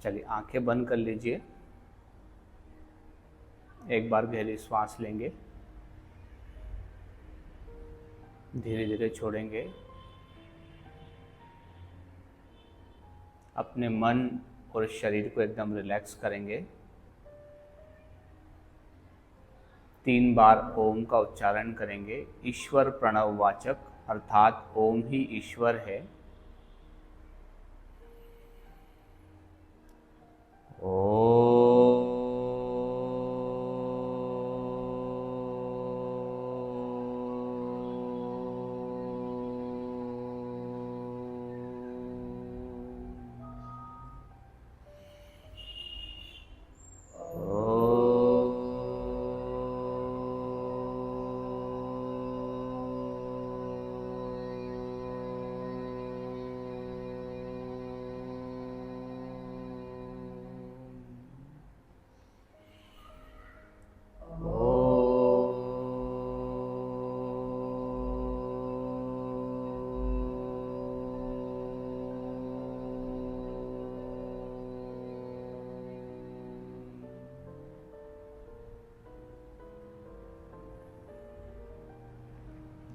चलिए आंखें बंद कर लीजिए। एक बार गहरी सांस लेंगे, धीरे धीरे छोड़ेंगे। अपने मन और शरीर को एकदम रिलैक्स करेंगे। 3 बार ओम का उच्चारण करेंगे। ईश्वर प्रणववाचक, अर्थात ओम ही ईश्वर है।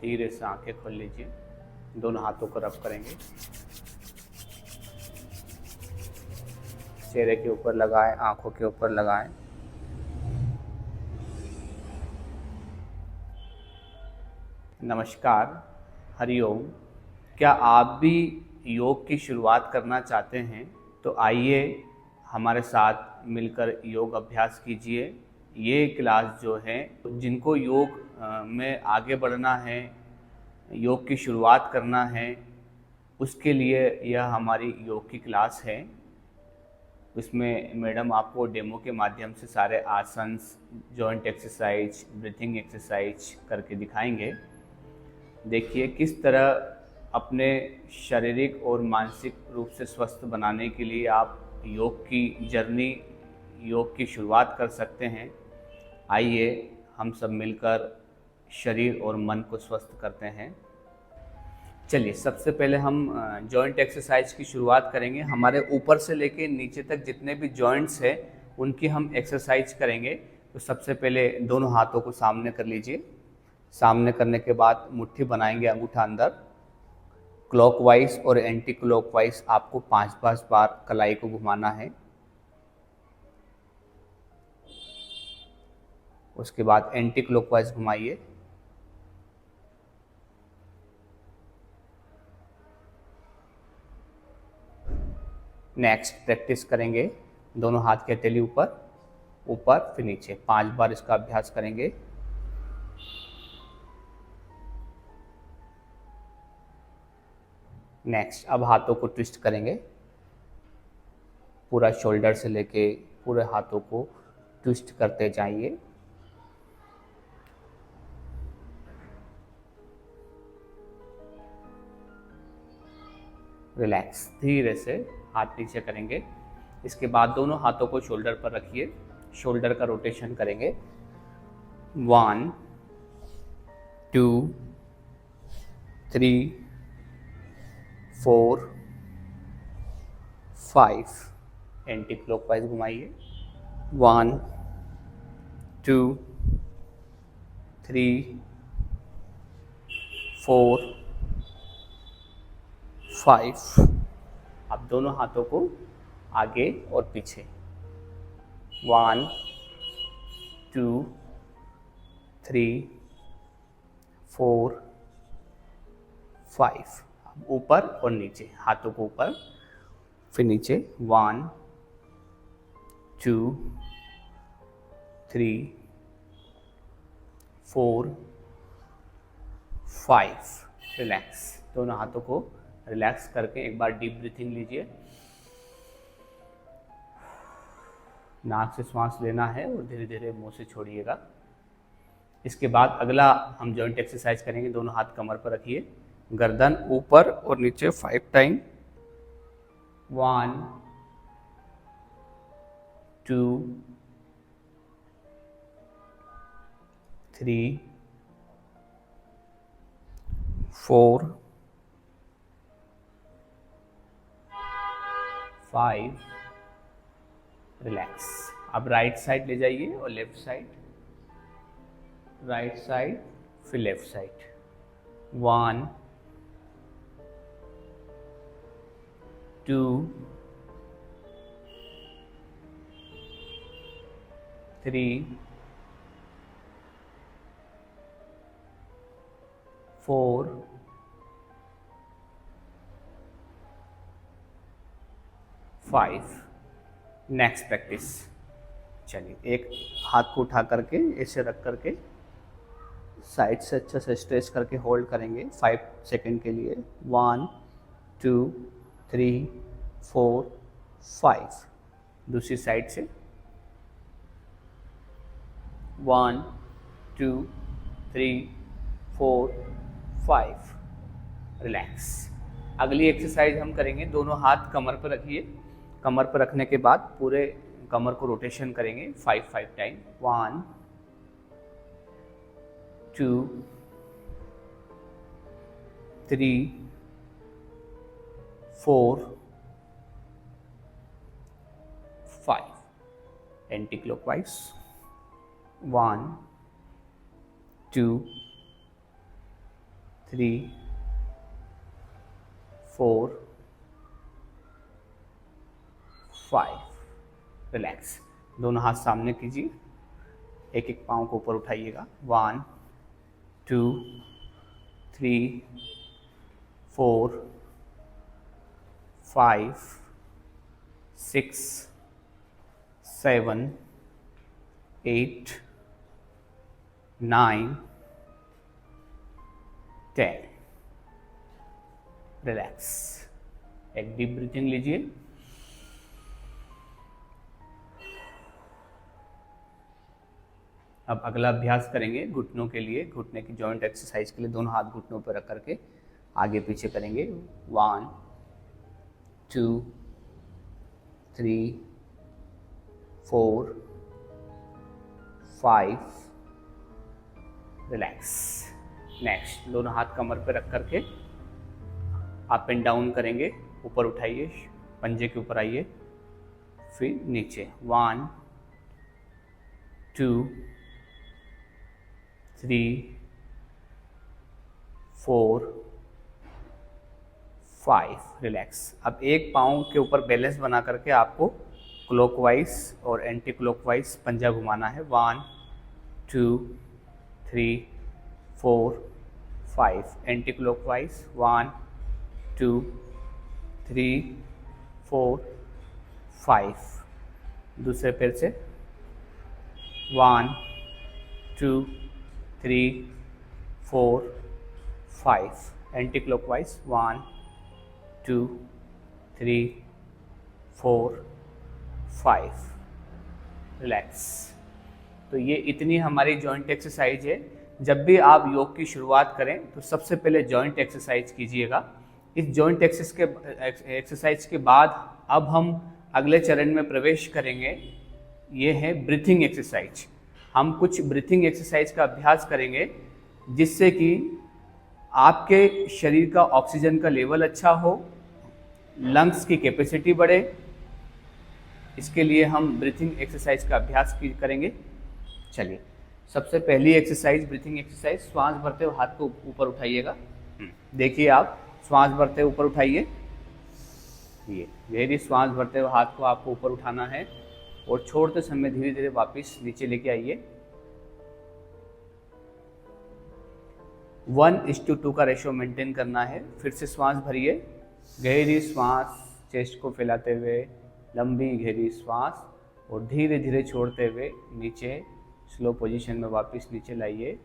धीरे से आंखें खोल लीजिए। दोनों हाथों को रब करेंगे, चेहरे के ऊपर लगाएं, आंखों के ऊपर लगाएं। नमस्कार, हरिओम। क्या आप भी योग की शुरुआत करना चाहते हैं? तो आइए हमारे साथ मिलकर योग अभ्यास कीजिए। ये क्लास जो है, जिनको योग में आगे बढ़ना है, योग की शुरुआत करना है, उसके लिए यह हमारी योग की क्लास है। उसमें मैडम आपको डेमो के माध्यम से सारे asanas, joint exercise, breathing exercise करके दिखाएंगे। देखिए किस तरह अपने शारीरिक और मानसिक रूप से स्वस्थ बनाने के लिए आप योग की जर्नी, योग की शुरुआत कर सकते हैं। आइए हम सब मिलकर शरीर और मन को स्वस्थ करते हैं। चलिए सबसे पहले हम जॉइंट एक्सरसाइज की शुरुआत करेंगे। हमारे ऊपर से लेके नीचे तक जितने भी जॉइंट्स हैं उनकी हम एक्सरसाइज करेंगे। तो सबसे पहले दोनों हाथों को सामने कर लीजिए। सामने करने के बाद मुट्ठी बनाएंगे, अंगूठा अंदर। क्लॉकवाइज और एंटी क्लॉकवाइज आपको 5-5 बार कलाई को घुमाना है। उसके बाद एंटी क्लॉकवाइज घुमाइए। नेक्स्ट प्रैक्टिस करेंगे, दोनों हाथ की हथेली ऊपर, ऊपर फिर नीचे। 5 बार इसका अभ्यास करेंगे। नेक्स्ट अब हाथों को ट्विस्ट करेंगे। पूरा शोल्डर से लेके पूरे हाथों को ट्विस्ट करते जाइए। रिलैक्स, धीरे से हाथ नीचे करेंगे। इसके बाद दोनों हाथों को शोल्डर पर रखिए। शोल्डर का रोटेशन करेंगे। 1 2 3 4 5। एंटी क्लॉकवाइज घुमाइए। 1 2 3 4 5। अब दोनों हाथों को आगे और पीछे। 1 2 3 4 5। अब ऊपर और नीचे, हाथों को ऊपर फिर नीचे। 1 2 3 4 5। रिलैक्स, दोनों हाथों को रिलैक्स करके एक बार डीप ब्रीथिंग लीजिए। नाक से सांस लेना है और धीरे धीरे मुंह से छोड़िएगा। इसके बाद अगला हम जॉइंट एक्सरसाइज करेंगे। दोनों हाथ कमर पर रखिए, गर्दन ऊपर और नीचे 5 टाइम। 1 2 3 4 5 रिलैक्स। अब राइट साइड ले जाइए और लेफ्ट साइड, राइट साइड फिर लेफ्ट साइड। 1 2 3 4 5। Next practice. चलिए, एक हाथ को उठा करके ऐसे रख करके साइड से अच्छा से स्ट्रेच करके होल्ड करेंगे 5 सेकंड के लिए। 1 2 3 4 5। दूसरी साइड से 1 2 3 4 5। रिलैक्स। अगली एक्सरसाइज हम करेंगे, दोनों हाथ कमर पर रखिए। कमर पर रखने के बाद पूरे कमर को रोटेशन करेंगे 5 टाइम। 1 2 3 4 5। Anti clockwise. 1 2 3 4 5। रिलैक्स। दोनों हाथ सामने कीजिए, एक एक पाँव को ऊपर उठाइएगा। 1 2 3 4 5 6 7 8 9 10। रिलैक्स। एक डीप ब्रीथिंग लीजिए। अब अगला अभ्यास करेंगे घुटनों के लिए, घुटने की जॉइंट एक्सरसाइज के लिए दोनों हाथ घुटनों पर रख करके आगे पीछे करेंगे। 1 2 3 4 5। रिलैक्स। नेक्स्ट, दोनों हाथ कमर पर रख करके अप एंड डाउन करेंगे। ऊपर उठाइए, पंजे के ऊपर आइए, फिर नीचे। 1 2 3 4 5। रिलैक्स। अब एक पाँव के ऊपर बैलेंस बना करके आपको क्लॉकवाइज और एंटी क्लॉकवाइज पंजा घुमाना है। 1 2 3 4 5। Anti clockwise. 1 2 3 4 5। दूसरे पैर से 1 2 3 4 5। Anti clockwise. 1 2 3 4 5। रिलैक्स। तो ये इतनी हमारी जॉइंट एक्सरसाइज है। जब भी आप योग की शुरुआत करें तो सबसे पहले जॉइंट एक्सरसाइज कीजिएगा। इस जॉइंट एक्सरसाइज के बाद अब हम अगले चरण में प्रवेश करेंगे, ये है ब्रीथिंग एक्सरसाइज। हम कुछ ब्रीथिंग एक्सरसाइज का अभ्यास करेंगे जिससे कि आपके शरीर का ऑक्सीजन का लेवल अच्छा हो, लंग्स की कैपेसिटी बढ़े। इसके लिए हम ब्रीथिंग एक्सरसाइज का अभ्यास करेंगे। चलिए, सबसे पहली एक्सरसाइज ब्रीथिंग एक्सरसाइज। श्वास भरते हुए हाथ को ऊपर उठाइएगा। देखिए, आप श्वास भरते हुए ऊपर उठाइए। ये गहरी श्वास भरते हुए हाथ को आपको ऊपर उठाना है और छोड़ते समय धीरे धीरे वापस नीचे लेके आइए। 1:2 का रेशो मेंटेन करना है। फिर से श्वास भरिए, गहरी श्वास चेस्ट को फैलाते हुए, लंबी गहरी श्वास, और धीरे धीरे छोड़ते हुए नीचे स्लो पोजीशन में वापस नीचे लाइए।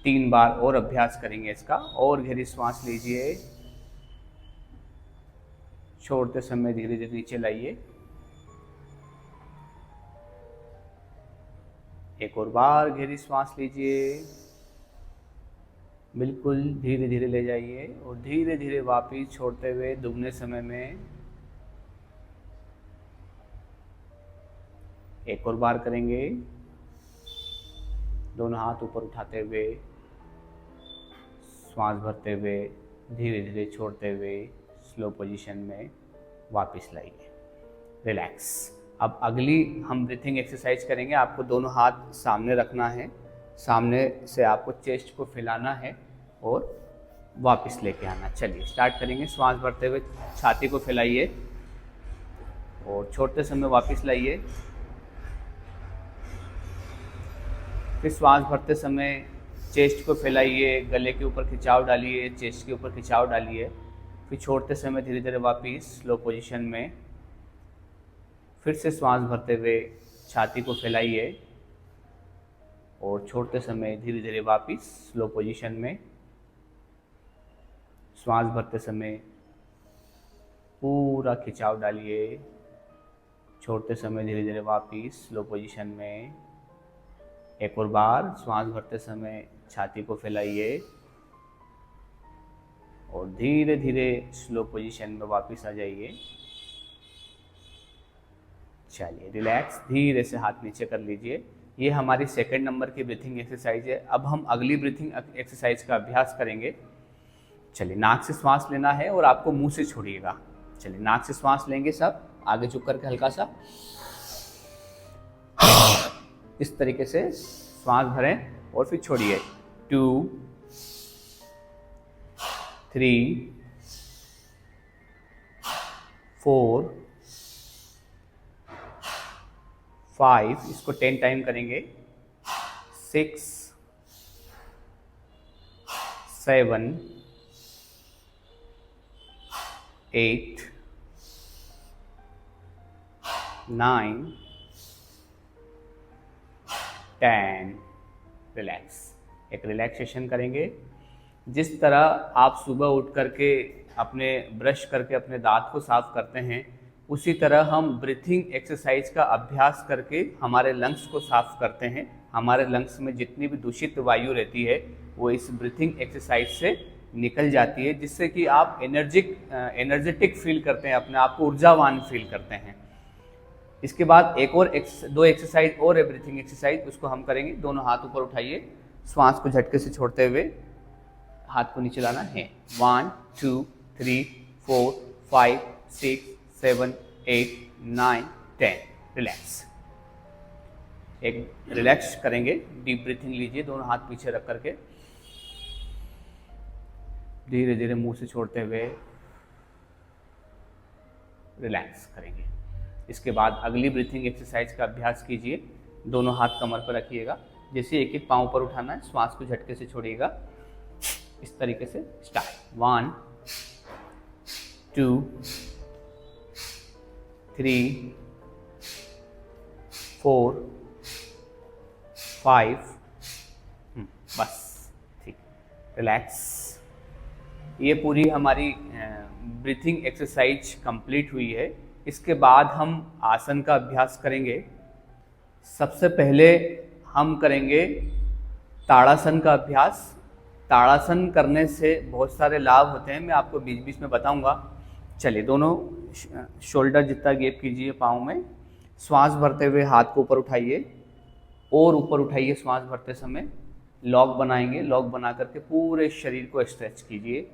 3 बार और अभ्यास करेंगे इसका। और गहरी श्वास लीजिए, छोड़ते समय धीरे धीरे नीचे लाइए। एक और बार गहरी श्वास लीजिए, बिल्कुल धीरे धीरे ले जाइए और धीरे धीरे वापस छोड़ते हुए दुगने समय में। एक और बार करेंगे, दोनों हाथ ऊपर उठाते हुए, श्वास भरते हुए, धीरे धीरे छोड़ते हुए स्लो पोजीशन में वापस लाइए। रिलैक्स। अब अगली हम ब्रीथिंग एक्सरसाइज करेंगे। आपको दोनों हाथ सामने रखना है, सामने से आपको चेस्ट को फैलाना है और वापस लेके आना। चलिए स्टार्ट करेंगे। श्वास भरते हुए छाती को फैलाइए और छोड़ते समय वापस लाइए। फिर श्वास भरते समय चेस्ट को फैलाइए, गले के ऊपर खिंचाव डालिए, चेस्ट के ऊपर खिंचाव डालिए। फिर छोड़ते समय धीरे धीरे वापस स्लो पोजीशन में। फिर से श्वास भरते हुए छाती को फैलाइए और छोड़ते समय धीरे धीरे वापस स्लो पोजीशन में। श्वास भरते समय पूरा खिंचाव डालिए, छोड़ते समय धीरे धीरे वापस स्लो पोजीशन में। एक और बार श्वास भरते समय छाती को फैलाइए और धीरे धीरे स्लो पोजीशन में वापस आ जाइए। चलिए रिलैक्स, धीरे से हाथ नीचे कर लीजिए। ये हमारी सेकंड नंबर की ब्रीथिंग एक्सरसाइज है। अब हम अगली ब्रीथिंग एक्सरसाइज का अभ्यास करेंगे। चलिए नाक से श्वास लेना है और आपको मुंह से छोड़िएगा। चलिए नाक से श्वास लेंगे, सब आगे झुक करके हल्का सा इस तरीके से श्वास भरें और फिर छोड़िए। 2 3 4 5, इसको 10 टाइम करेंगे। 6 7 8 9 10। रिलैक्स, एक रिलैक्सेशन करेंगे। जिस तरह आप सुबह उठ करके अपने ब्रश करके अपने दांत को साफ करते हैं, उसी तरह हम ब्रीथिंग एक्सरसाइज का अभ्यास करके हमारे लंग्स को साफ करते हैं। हमारे लंग्स में जितनी भी दूषित वायु रहती है वो इस ब्रीथिंग एक्सरसाइज से निकल जाती है, जिससे कि आप एनर्जेटिक फील करते हैं, अपने आप को ऊर्जावान फील करते हैं। इसके बाद एक और दो एक्सरसाइज और है ब्रीथिंग एक्सरसाइज, उसको हम करेंगे। दोनों हाथ ऊपर उठाइए, श्वास को झटके से छोड़ते हुए हाथ को नीचे लाना है। 1 2 3 4 5 6 7 8 9 10। रिलैक्स, एक रिलैक्स करेंगे। डीप ब्रीथिंग लीजिए, दोनों हाथ पीछे रख करके धीरे धीरे मुंह से छोड़ते हुए रिलैक्स करेंगे। इसके बाद अगली ब्रीथिंग एक्सरसाइज का अभ्यास कीजिए। दोनों हाथ कमर पर रखिएगा, जैसे एक एक पाँव पर उठाना है, श्वास को झटके से छोड़िएगा। इस तरीके से स्टार्ट। 1 2 3 4 5। बस ठीक, रिलैक्स। ये पूरी हमारी ब्रीथिंग एक्सरसाइज कंप्लीट हुई है। इसके बाद हम आसन का अभ्यास करेंगे। सबसे पहले हम करेंगे ताड़ासन का अभ्यास। ताड़ासन करने से बहुत सारे लाभ होते हैं, मैं आपको बीच बीच में बताऊंगा। चलिए दोनों शोल्डर जितना गैप कीजिए पाँव में। श्वास भरते हुए हाथ को ऊपर उठाइए और ऊपर उठाइए। श्वास भरते समय लॉक बनाएंगे, लॉक बना करके पूरे शरीर को स्ट्रेच कीजिए।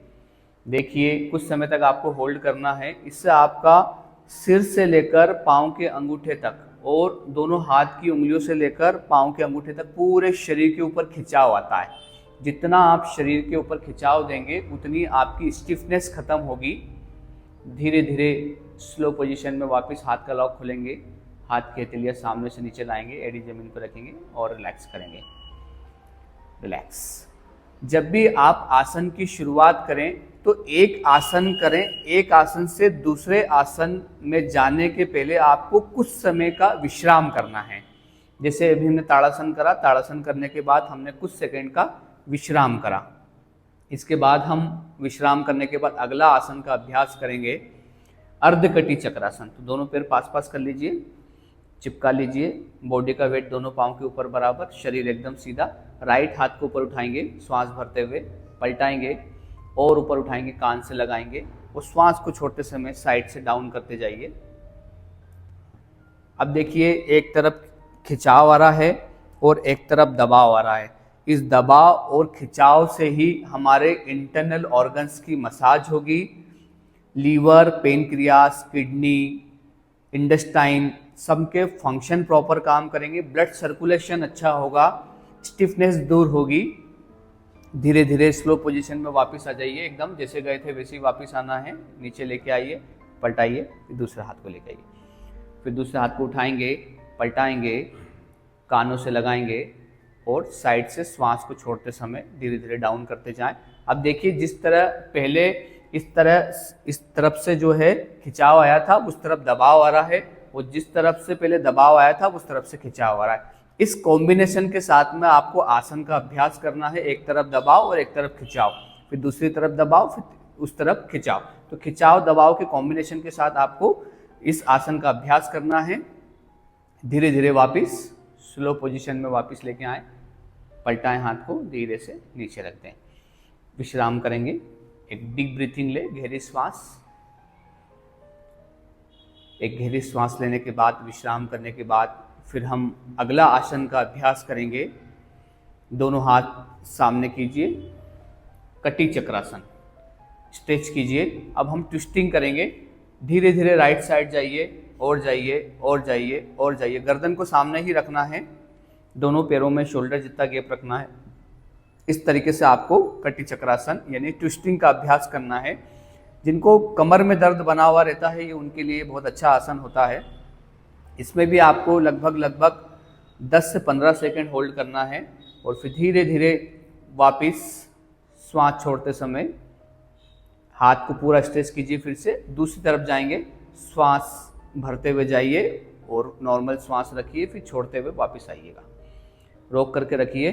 देखिए कुछ समय तक आपको होल्ड करना है। इससे आपका सिर से लेकर पाँव के अंगूठे तक और दोनों हाथ की उंगलियों से लेकर पाँव के अंगूठे तक पूरे शरीर के ऊपर खिंचाव आता है। जितना आप शरीर के ऊपर खिंचाव देंगे उतनी आपकी स्टिफनेस खत्म होगी। धीरे धीरे स्लो पोजीशन में वापस हाथ का लॉक खोलेंगे, हाथ की हथेलियाँ सामने से नीचे लाएंगे, एड़ी जमीन पर रखेंगे और रिलैक्स करेंगे। रिलैक्स। जब भी आप आसन की शुरुआत करें तो एक आसन करें। एक आसन से दूसरे आसन में जाने के पहले आपको कुछ समय का विश्राम करना है। जैसे अभी हमने ताड़ासन करा, ताड़ासन करने के बाद हमने कुछ सेकंड का विश्राम करा। इसके बाद हम विश्राम करने के बाद अगला आसन का अभ्यास करेंगे, अर्धकटी चक्रासन। तो दोनों पैर पास पास कर लीजिए, चिपका लीजिए, बॉडी का वेट दोनों पाँव के ऊपर बराबर, शरीर एकदम सीधा। राइट हाथ को ऊपर उठाएंगे, श्वास भरते हुए पलटाएंगे और ऊपर उठाएंगे, कान से लगाएंगे और श्वास को छोड़ते समय साइड से डाउन करते जाइए। अब देखिए एक तरफ खिंचाव आ रहा है और एक तरफ दबाव आ रहा है। इस दबाव और खिंचाव से ही हमारे इंटरनल ऑर्गन्स की मसाज होगी। लीवर, पेनक्रियास, किडनी, इंटेस्टाइन सबके फंक्शन प्रॉपर काम करेंगे, ब्लड सर्कुलेशन अच्छा होगा, स्टिफनेस दूर होगी। धीरे धीरे स्लो पोजीशन में वापस आ जाइए, एकदम जैसे गए थे वैसे ही वापस आना है। नीचे लेके आइए, पलटाइए, फिर दूसरे हाथ को लेके आइए, फिर दूसरे हाथ को उठाएंगे, पलटाएंगे, कानों से लगाएंगे और साइड से श्वास को छोड़ते समय धीरे धीरे डाउन करते जाएं। अब देखिए, जिस तरह पहले इस तरफ से जो है खिंचाव आया था उस तरफ दबाव आ रहा है, और जिस तरफ से पहले दबाव आया था उस तरफ से खिंचाव आ रहा है। इस कॉम्बिनेशन के साथ में आपको आसन का अभ्यास करना है। एक तरफ दबाव और एक तरफ खिंचाव, फिर दूसरी तरफ दबाव, फिर उस तरफ खिंचाव। तो खिंचाव दबाव के कॉम्बिनेशन के साथ आपको इस आसन का अभ्यास करना है। धीरे धीरे वापस स्लो पोजीशन में वापस लेके आए, पलटाएं हाथ को, धीरे से नीचे रख दें, विश्राम करेंगे। एक डीप ब्रीथिंग ले, गहरी श्वास। एक गहरी श्वास लेने के बाद, विश्राम करने के बाद फिर हम अगला आसन का अभ्यास करेंगे। दोनों हाथ सामने कीजिए, कटी चक्रासन, स्ट्रेच कीजिए। अब हम ट्विस्टिंग करेंगे। धीरे धीरे राइट साइड जाइए, और जाइए और जाइए और जाइए। गर्दन को सामने ही रखना है, दोनों पैरों में शोल्डर जितना गैप रखना है। इस तरीके से आपको कटी चक्रासन यानी ट्विस्टिंग का अभ्यास करना है। जिनको कमर में दर्द बना हुआ रहता है, ये उनके लिए बहुत अच्छा आसन होता है। इसमें भी आपको लगभग 10 से 15 सेकंड होल्ड करना है, और फिर धीरे धीरे वापस श्वास छोड़ते समय हाथ को पूरा स्ट्रेच कीजिए। फिर से दूसरी तरफ जाएंगे, श्वास भरते हुए जाइए और नॉर्मल श्वास रखिए, फिर छोड़ते हुए वापस आइएगा। रोक करके रखिए।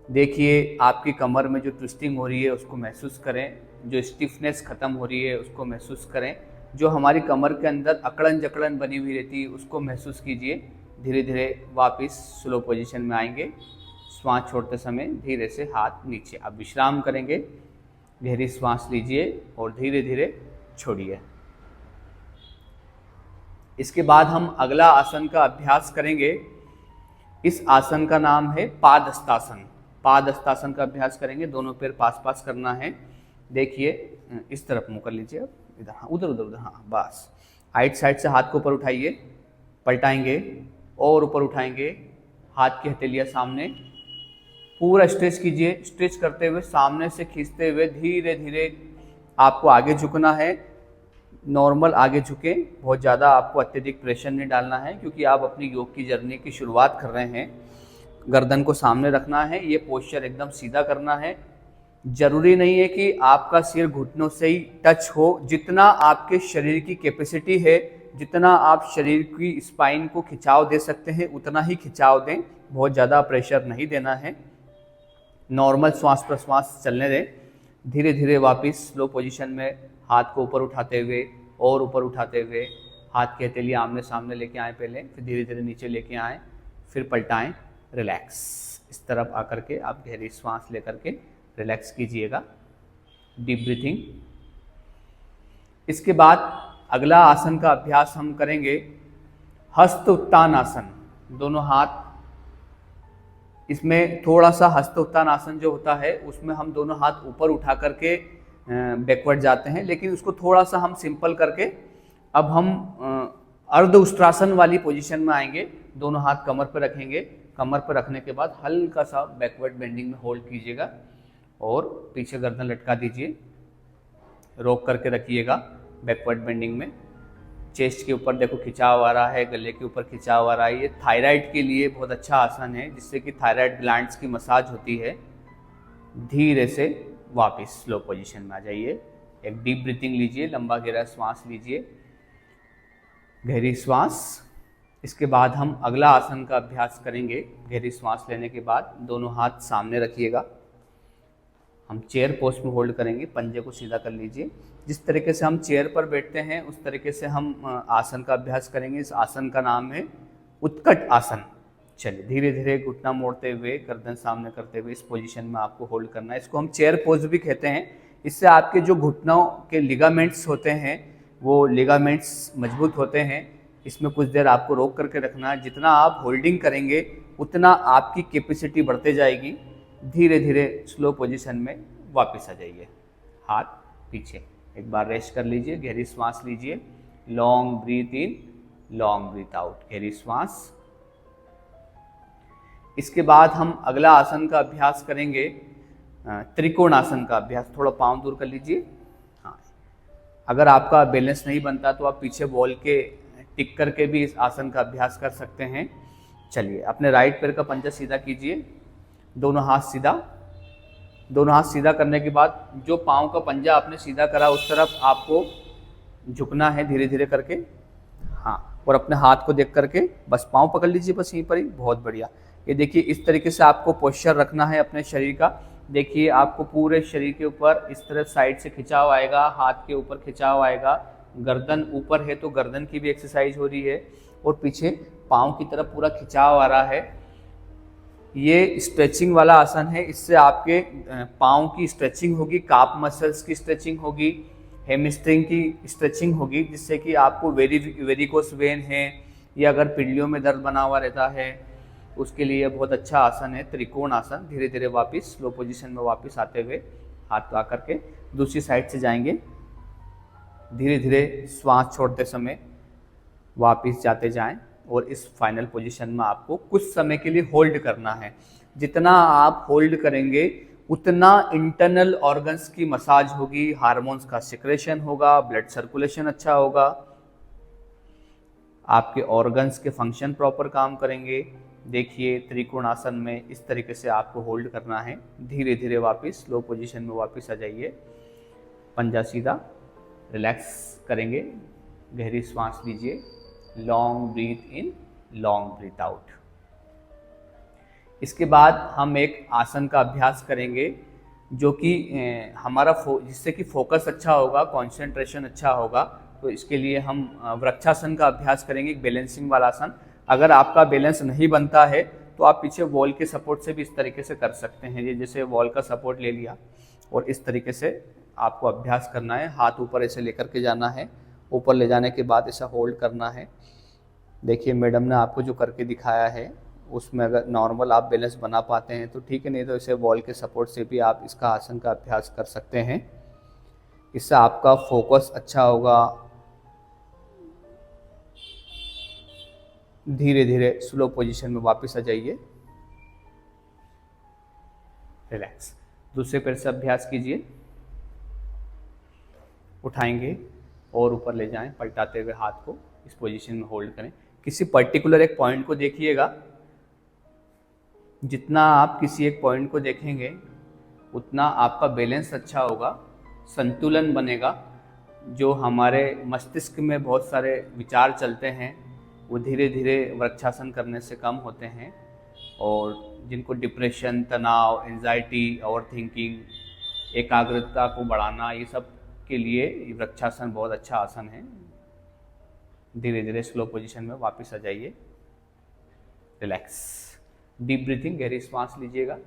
देखिए, आपकी कमर में जो ट्विस्टिंग हो रही है उसको महसूस करें, जो स्टिफनेस ख़त्म हो रही है उसको महसूस करें, जो हमारी कमर के अंदर अकड़न जकड़न बनी हुई रहती है उसको महसूस कीजिए। धीरे धीरे वापस स्लो पोजीशन में आएंगे। श्वास छोड़ते समय धीरे से हाथ नीचे। अब विश्राम करेंगे, गहरी श्वास लीजिए और धीरे धीरे छोड़िए। इसके बाद हम अगला आसन का अभ्यास करेंगे। इस आसन का नाम है पादहस्तासन। पादहस्तासन का अभ्यास करेंगे। दोनों पैर पास पास करना है। देखिए, इस तरफ मुँह कर लीजिए, अब इधर, हाँ उधर उधर उधर, हाँ बस। राइट साइड से हाथ को ऊपर उठाइए, पलटाएंगे और ऊपर उठाएंगे, हाथ की हथेलियाँ सामने, पूरा स्ट्रेच कीजिए। स्ट्रेच करते हुए सामने से खींचते हुए धीरे धीरे आपको आगे झुकना है। नॉर्मल आगे झुके, बहुत ज़्यादा आपको अत्यधिक प्रेशर नहीं डालना है, क्योंकि आप अपनी योग की जर्नी की शुरुआत कर रहे हैं। गर्दन को सामने रखना है, ये पोस्चर एकदम सीधा करना है। जरूरी नहीं है कि आपका सिर घुटनों से ही टच हो। जितना आपके शरीर की कैपेसिटी है, जितना आप शरीर की स्पाइन को खिंचाव दे सकते हैं उतना ही खिंचाव दें। बहुत ज़्यादा प्रेशर नहीं देना है। नॉर्मल श्वास प्रश्वास चलने दें। धीरे धीरे वापस स्लो पोजीशन में हाथ को ऊपर उठाते हुए और ऊपर उठाते हुए हाथ की हथेलियाँ आमने सामने लेके आएँ पहले, फिर धीरे धीरे नीचे लेके आएँ, फिर पलटाएं, रिलैक्स। इस तरफ आकर के आप गहरी श्वास लेकर के रिलैक्स कीजिएगा, डीप ब्रीथिंग। इसके बाद अगला आसन का अभ्यास हम करेंगे हस्त उत्तान आसन। दोनों हाथ, इसमें थोड़ा सा हस्त उत्तान आसन जो होता है उसमें हम दोनों हाथ ऊपर उठा करके बैकवर्ड जाते हैं, लेकिन उसको थोड़ा सा हम सिंपल करके अब हम अर्ध उष्ट्रासन वाली पोजीशन में आएंगे। दोनों हाथ कमर पर रखेंगे। कमर पर रखने के बाद हल्का सा बैकवर्ड बेंडिंग में होल्ड कीजिएगा और पीछे गर्दन लटका दीजिए। रोक करके रखिएगा बैकवर्ड बेंडिंग में। चेस्ट के ऊपर देखो खिंचाव आ रहा है, गले के ऊपर खिंचाव आ रहा है। ये थायराइड के लिए बहुत अच्छा आसन है, जिससे कि थायराइड ग्लैंड्स की मसाज होती है। धीरे से वापस स्लो पोजीशन में आ जाइए। एक डीप ब्रीथिंग लीजिए, लंबा गहरा श्वास लीजिए, गहरी श्वास। इसके बाद हम अगला आसन का अभ्यास करेंगे। गहरी श्वास लेने के बाद दोनों हाथ सामने रखिएगा। हम चेयर पोस्ट में होल्ड करेंगे। पंजे को सीधा कर लीजिए। जिस तरीके से हम चेयर पर बैठते हैं उस तरीके से हम आसन का अभ्यास करेंगे। इस आसन का नाम है उत्कट आसन। चलिए, धीरे धीरे घुटना मोड़ते हुए, गर्दन सामने करते हुए इस पोजीशन में आपको होल्ड करना है। इसको हम चेयर पोज भी कहते हैं। इससे आपके जो घुटनों के लिगामेंट्स होते हैं वो लिगामेंट्स मजबूत होते हैं। इसमें कुछ देर आपको रोक करके रखना है। जितना आप होल्डिंग करेंगे उतना आपकी कैपेसिटी बढ़ते जाएगी। धीरे धीरे स्लो पोजीशन में वापस आ जाइए। हाथ पीछे, एक बार रेस्ट कर लीजिए, गहरी सांस लीजिए, long breath in long breath out, गहरी श्वास। इसके बाद हम अगला आसन का अभ्यास करेंगे, त्रिकोण आसन का अभ्यास। थोड़ा पाँव दूर कर लीजिए। हाँ, अगर आपका बैलेंस नहीं बनता तो आप पीछे वॉल के टिक करके भी इस आसन का अभ्यास कर सकते हैं। चलिए, अपने राइट पैर का पंजा सीधा कीजिए, दोनों हाथ सीधा। दोनों हाथ सीधा करने के बाद जो पाँव का पंजा आपने सीधा करा उस तरफ आपको झुकना है धीरे धीरे करके। हाँ, और अपने हाथ को देख करके बस पाँव पकड़ लीजिए, बस यहीं पर ही। बहुत बढ़िया। ये देखिए, इस तरीके से आपको पोस्चर रखना है अपने शरीर का। देखिए, आपको पूरे शरीर के ऊपर इस तरफ साइड से खिंचाव आएगा, हाथ के ऊपर खिंचाव आएगा, गर्दन ऊपर है तो गर्दन की भी एक्सरसाइज हो रही है, और पीछे पाँव की तरफ पूरा खिंचाव आ रहा है। ये स्ट्रेचिंग वाला आसन है। इससे आपके पाँव की स्ट्रेचिंग होगी, काफ मसल्स की स्ट्रेचिंग होगी, हैमस्ट्रिंग की स्ट्रेचिंग होगी, जिससे कि आपको वेरिकोस वेन है या अगर पिंडलियों में दर्द बना हुआ रहता है उसके लिए बहुत अच्छा आसन है त्रिकोण आसन। धीरे धीरे वापस स्लो पोजीशन में वापस आते हुए हाथ ला करके दूसरी साइड से जाएंगे। धीरे धीरे श्वास छोड़ते समय वापस जाते जाएं, और इस फाइनल पोजीशन में आपको कुछ समय के लिए होल्ड करना है। जितना आप होल्ड करेंगे उतना इंटरनल ऑर्गन्स की मसाज होगी, हार्मोन्स का सिक्रेशन होगा, ब्लड सर्कुलेशन अच्छा होगा, आपके ऑर्गन्स के फंक्शन प्रॉपर काम करेंगे। देखिए, त्रिकोण आसन में इस तरीके से आपको होल्ड करना है। धीरे धीरे वापस स्लो पोजीशन में वापस आ जाइए, पंजा सीधा, रिलैक्स करेंगे, गहरी सांस लीजिए, लॉन्ग ब्रीथ इन, लॉन्ग ब्रीथ आउट। इसके बाद हम एक आसन का अभ्यास करेंगे जो कि हमारा जिससे कि फोकस अच्छा होगा, कंसंट्रेशन अच्छा होगा। तो इसके लिए हम वृक्षासन का अभ्यास करेंगे, एक बैलेंसिंग वाला आसन। अगर आपका बैलेंस नहीं बनता है तो आप पीछे वॉल के सपोर्ट से भी इस तरीके से कर सकते हैं। ये जैसे वॉल का सपोर्ट ले लिया और इस तरीके से आपको अभ्यास करना है। हाथ ऊपर ऐसे लेकर के जाना है, ऊपर ले जाने के बाद ऐसा होल्ड करना है। देखिए, मैडम ने आपको जो करके दिखाया है उसमें अगर नॉर्मल आप बैलेंस बना पाते हैं तो ठीक है, नहीं तो इसे वॉल के सपोर्ट से भी आप इसका आसन का अभ्यास कर सकते हैं। इससे आपका फोकस अच्छा होगा। धीरे धीरे स्लो पोजीशन में वापस आ जाइए, रिलैक्स। दूसरे पैर से अभ्यास कीजिए, उठाएंगे और ऊपर ले जाएं, पलटाते हुए हाथ को इस पोजीशन में होल्ड करें। किसी पर्टिकुलर एक पॉइंट को देखिएगा। जितना आप किसी एक पॉइंट को देखेंगे उतना आपका बैलेंस अच्छा होगा, संतुलन बनेगा। जो हमारे मस्तिष्क में बहुत सारे विचार चलते हैं वो धीरे धीरे वृक्षासन करने से कम होते हैं, और जिनको डिप्रेशन, तनाव, एंजाइटी, ओवर थिंकिंग, एकाग्रता को बढ़ाना, ये सब के लिए वृक्षासन बहुत अच्छा आसन है। धीरे धीरे स्लो पोजीशन में वापस आ जाइए, रिलैक्स। डीप ब्रीथिंग, गहरी सांस लीजिएगा,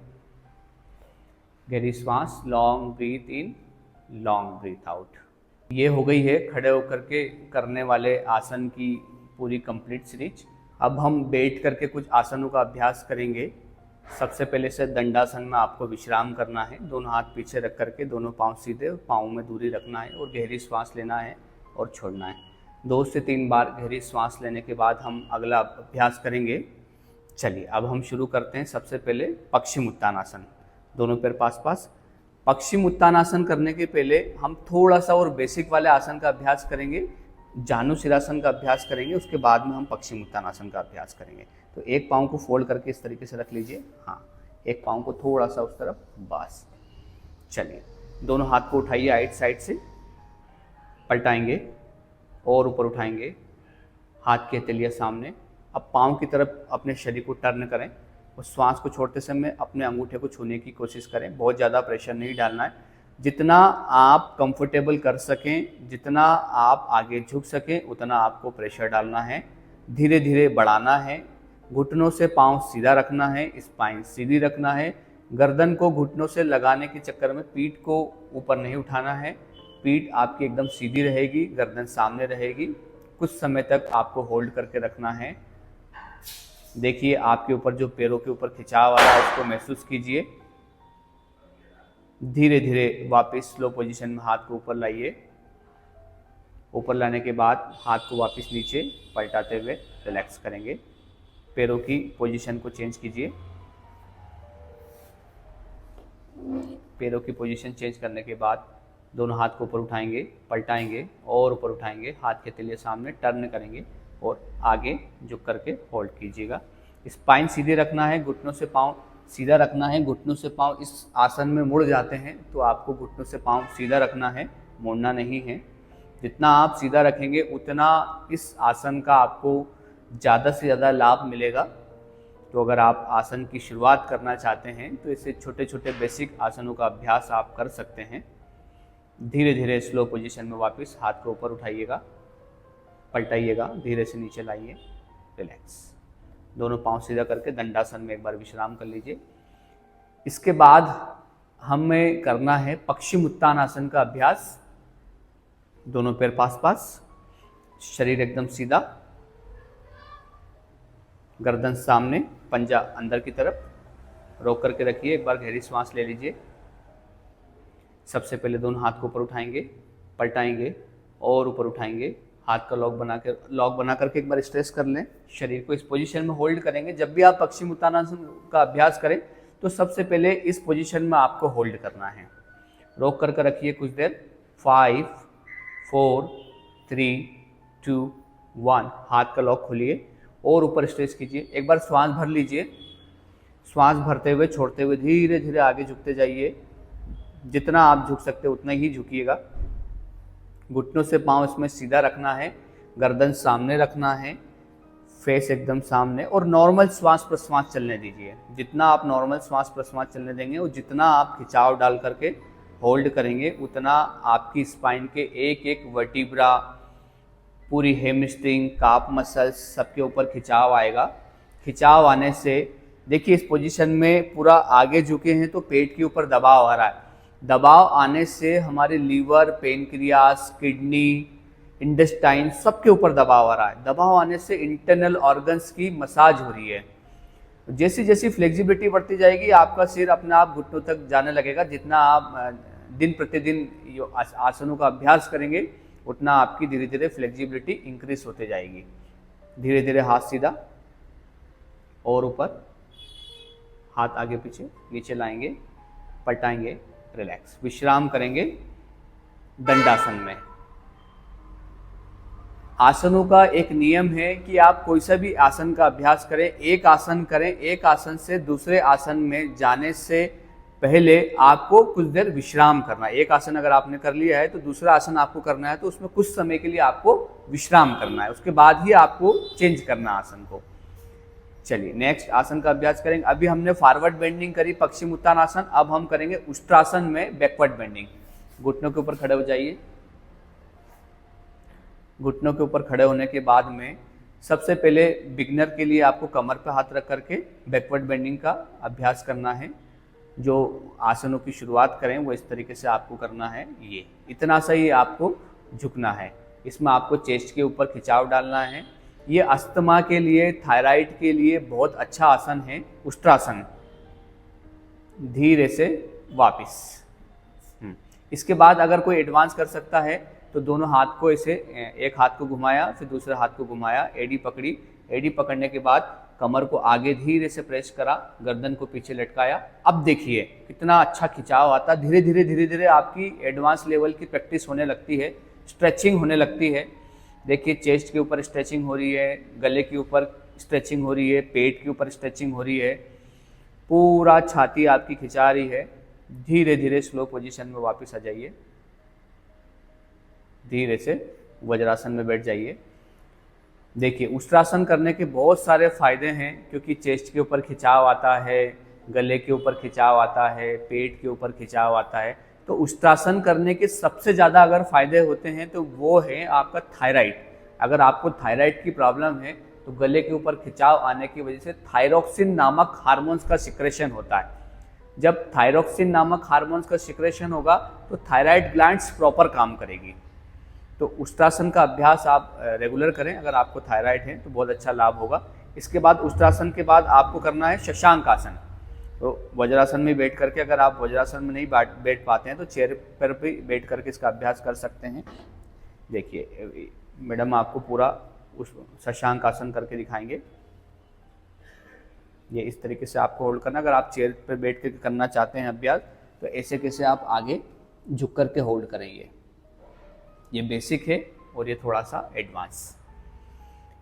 गहरी सांस, लॉन्ग ब्रीथ इन, लॉन्ग ब्रीथ आउट। ये हो गई है खड़े होकर के करने वाले आसन की पूरी कंप्लीट सीरीज। अब हम बैठ करके कुछ आसनों का अभ्यास करेंगे। सबसे पहले से दंडासन में आपको विश्राम करना है। दोनों हाथ पीछे रख करके दोनों पाँव सीधे, पाँव में दूरी रखना है और गहरी सांस लेना है और छोड़ना है। 2 से 3 बार गहरी सांस लेने के बाद हम अगला अभ्यास करेंगे। चलिए, अब हम शुरू करते हैं। सबसे पहले पश्चिम उत्तानासन, दोनों पैर पास पास। पश्चिम उत्तानासन करने के पहले हम थोड़ा सा और बेसिक वाले आसन का अभ्यास करेंगे, जानुशिरासन का अभ्यास करेंगे। उसके बाद में हम पश्चिम उत्तानासन का अभ्यास करेंगे। तो एक पाँव को फोल्ड करके इस तरीके से रख लीजिए। हाँ, एक पाँव को थोड़ा सा उस तरफ, बस। चलिए, दोनों हाथ को उठाइए, राइट साइड से पलटाएंगे और ऊपर उठाएंगे, हाथ की हथेलियाँ सामने। अब पाँव की तरफ अपने शरीर को टर्न करें और श्वास को छोड़ते समय अपने अंगूठे को छूने की कोशिश करें। बहुत ज़्यादा प्रेशर नहीं डालना है। जितना आप कंफर्टेबल कर सकें, जितना आप आगे झुक सकें, उतना आपको प्रेशर डालना है। धीरे धीरे बढ़ाना है। घुटनों से पाँव सीधा रखना है, स्पाइन सीधी रखना है। गर्दन को घुटनों से लगाने के चक्कर में पीठ को ऊपर नहीं उठाना है। पीठ आपकी एकदम सीधी रहेगी, गर्दन सामने रहेगी। कुछ समय तक आपको होल्ड करके रखना है। देखिए, आपके ऊपर जो पैरों के ऊपर खिंचाव आ रहा है उसको महसूस कीजिए। धीरे धीरे वापस स्लो पोजीशन में हाथ को ऊपर लाइए, ऊपर लाने के बाद हाथ को वापस नीचे पलटाते हुए रिलैक्स करेंगे। पैरों की पोजीशन को चेंज कीजिए। पैरों की पोजीशन चेंज करने के बाद दोनों हाथ को ऊपर उठाएंगे, पलटाएंगे और ऊपर उठाएंगे, हाथ के तलिए सामने टर्न करेंगे और आगे झुक करके होल्ड कीजिएगा। स्पाइन सीधे रखना है, घुटनों से पाँव सीधा रखना है। घुटनों से पाँव इस आसन में मुड़ जाते हैं तो आपको घुटनों से पाँव सीधा रखना है, मुड़ना नहीं है। जितना आप सीधा रखेंगे उतना इस आसन का आपको ज़्यादा से ज़्यादा लाभ मिलेगा। तो अगर आप आसन की शुरुआत करना चाहते हैं तो इससे छोटे छोटे बेसिक आसनों का अभ्यास आप कर सकते हैं। धीरे धीरे स्लो पोजीशन में वापस हाथ को ऊपर उठाइएगा, पलटाइएगा, धीरे से नीचे लाइए, रिलैक्स। दोनों पांव सीधा करके दंडासन में एक बार विश्राम कर लीजिए। इसके बाद हमें करना है पश्चिम उत्तान आसन का अभ्यास। दोनों पैर पास पास, शरीर एकदम सीधा, गर्दन सामने, पंजा अंदर की तरफ, रोक करके रखिए। एक बार गहरी सांस ले लीजिए। सबसे पहले दोनों हाथ को ऊपर उठाएंगे, पलटाएंगे और ऊपर उठाएंगे। हाथ का लॉक बना करके एक बार स्ट्रेच कर लें। शरीर को इस पोजीशन में होल्ड करेंगे। जब भी आप पश्चिम उत्तानासन का अभ्यास करें तो सबसे पहले इस पोजीशन में आपको होल्ड करना है। रोक करके रखिए कुछ देर। 5 4 3 2 1। हाथ का लॉक खोलिए और ऊपर स्ट्रेच कीजिए। एक बार श्वास भर लीजिए। श्वास भरते हुए छोड़ते हुए धीरे धीरे आगे झुकते जाइए। जितना आप झुक सकते उतना ही झुकिएगा। घुटनों से पांव इसमें सीधा रखना है, गर्दन सामने रखना है, फेस एकदम सामने, और नॉर्मल श्वास प्रश्वास चलने दीजिए। जितना आप नॉर्मल श्वास प्रश्वास चलने देंगे और जितना आप खिंचाव डाल करके होल्ड करेंगे उतना आपकी स्पाइन के एक एक वर्टिब्रा, पूरी हेमस्ट्रिंग, काफ मसल्स सबके ऊपर खिंचाव आएगा। खिंचाव आने से देखिए इस पोजीशन में पूरा आगे झुके हैं तो पेट के ऊपर दबाव आ रहा है। दबाव आने से हमारे लीवर, पेनक्रियास, किडनी, इंटेस्टाइन सबके ऊपर दबाव आ रहा है। दबाव आने से इंटरनल ऑर्गन्स की मसाज हो रही है। जैसी जैसी फ्लेक्सिबिलिटी बढ़ती जाएगी आपका सिर अपने आप घुटनों तक जाने लगेगा। जितना आप दिन प्रतिदिन आसनों का अभ्यास करेंगे उतना आपकी धीरे धीरे फ्लेक्सिबिलिटी इंक्रीज होते जाएगी। धीरे धीरे हाथ सीधा और ऊपर, हाथ आगे पीछे, नीचे लाएंगे, पलटाएंगे, रिलैक्स। विश्राम करेंगे दंडासन में। आसनों का एक नियम है कि आप कोई सा भी आसन का अभ्यास करें, एक आसन करें, एक आसन से दूसरे आसन में जाने से पहले आपको कुछ देर विश्राम करना है। एक आसन अगर आपने कर लिया है तो दूसरा आसन आपको करना है तो उसमें कुछ समय के लिए आपको विश्राम करना है, उसके बाद ही आपको चेंज करना आसन को। चलिए नेक्स्ट आसन का अभ्यास करेंगे। अभी हमने फॉरवर्ड बेंडिंग करी, पश्चिम उत्तान आसन। अब हम करेंगे उष्ट्रासन में बैकवर्ड बेंडिंग। घुटनों के ऊपर खड़े हो जाइए। घुटनों के ऊपर खड़े होने के बाद में सबसे पहले बिगनर के लिए आपको कमर पर हाथ रख करके बैकवर्ड बेंडिंग का अभ्यास करना है। जो आसनों की शुरुआत करें वो इस तरीके से आपको करना है। ये इतना सा ही आपको झुकना है। इसमें आपको चेस्ट के ऊपर खिंचाव डालना है। ये अस्थमा के लिए, थायराइड के लिए बहुत अच्छा आसन है उष्ट्रासन। धीरे से वापस। इसके बाद अगर कोई एडवांस कर सकता है तो दोनों हाथ को ऐसे, एक हाथ को घुमाया फिर दूसरे हाथ को घुमाया, एडी पकड़ी। एडी पकड़ने के बाद कमर को आगे धीरे से प्रेस करा, गर्दन को पीछे लटकाया। अब देखिए कितना अच्छा खिंचाव आता है। धीरे धीरे आपकी एडवांस लेवल की प्रैक्टिस होने लगती है, स्ट्रेचिंग होने लगती है। देखिए चेस्ट के ऊपर स्ट्रेचिंग हो रही है, गले के ऊपर स्ट्रेचिंग हो रही है, पेट के ऊपर स्ट्रेचिंग हो रही है, पूरा छाती आपकी खिंचा रही है। धीरे धीरे स्लो पोजीशन में वापस आ जाइए। धीरे से वज्रासन में बैठ जाइए। देखिए उष्ट्रासन करने के बहुत सारे फायदे हैं, क्योंकि चेस्ट के ऊपर खिंचाव आता है, गले के ऊपर खिंचाव आता है, पेट के ऊपर खिंचाव आता है। तो उष्ट्रासन करने के सबसे ज़्यादा अगर फायदे होते हैं तो वो है आपका थायराइड। अगर आपको थायराइड की प्रॉब्लम है तो गले के ऊपर खिंचाव आने की वजह से थायरोक्सिन नामक हार्मोन्स का सिक्रेशन होता है। जब थायरोक्सिन नामक हार्मोन्स का सिक्रेशन होगा तो थायराइड ग्लैंड्स प्रॉपर काम करेगी। तो उष्ट्रासन का अभ्यास आप रेगुलर करें। अगर आपको थायराइड है तो बहुत अच्छा लाभ होगा। इसके बाद उष्ट्रासन के बाद आपको करना है शशांक आसन। तो वज्रासन में बैठ करके, अगर आप वज्रासन में नहीं बैठ पाते हैं तो चेयर पर भी बैठ करके इसका अभ्यास कर सकते हैं। देखिए मैडम आपको पूरा उस शशांक आसन करके दिखाएंगे। ये इस तरीके से आपको होल्ड करना। अगर आप चेयर पर बैठ कर करना चाहते हैं अभ्यास तो ऐसे कैसे आप आगे झुक करके होल्ड करेंगे। ये बेसिक है और ये थोड़ा सा एडवांस।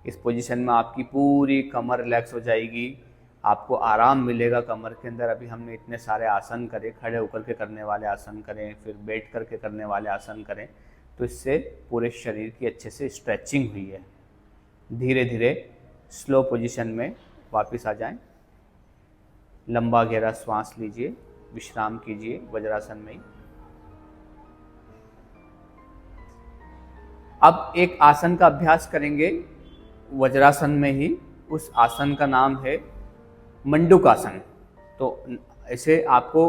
इस पोजीशन में आपकी पूरी कमर रिलैक्स हो जाएगी, आपको आराम मिलेगा कमर के अंदर। अभी हमने इतने सारे आसन करे, खड़े होकर के करने वाले आसन करें, फिर बैठ करके करने वाले आसन करें, तो इससे पूरे शरीर की अच्छे से स्ट्रेचिंग हुई है। धीरे धीरे स्लो पोजीशन में वापस आ जाएं। लंबा गहरा श्वास लीजिए, विश्राम कीजिए वज्रासन में ही। अब एक आसन का अभ्यास करेंगे वज्रासन में ही। उस आसन का नाम है मंडूक आसन। तो ऐसे आपको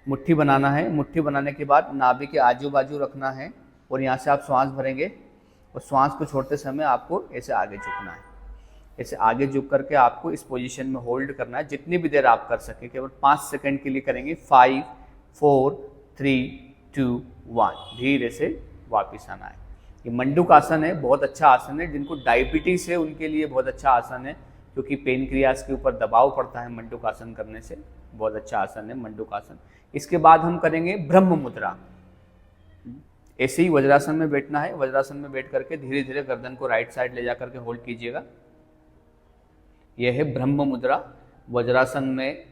मुट्ठी बनाना है। मुट्ठी बनाने के बाद नाभि के आजू बाजू रखना है और यहाँ से आप श्वास भरेंगे और श्वास को छोड़ते समय आपको ऐसे आगे झुकना है। ऐसे आगे झुक करके आपको इस पोजीशन में होल्ड करना है जितनी भी देर आप कर सकें। केवल 5 सेकंड के लिए करेंगे। 5 4 3 2 1। धीरे से वापस आना है। ये मंडूक आसन है, बहुत अच्छा आसन है। जिनको डायबिटीज है उनके लिए बहुत अच्छा आसन है, क्योंकि पेनक्रियास के ऊपर दबाव पड़ता है मंडूक आसन करने से। बहुत अच्छा आसन है मंडूक आसन। इसके बाद हम करेंगे ब्रह्म मुद्रा। ऐसे ही वज्रासन में बैठना है। वज्रासन में बैठ करके धीरे धीरे गर्दन को राइट साइड ले जा करके होल्ड कीजिएगा। यह है ब्रह्म मुद्रा। वज्रासन में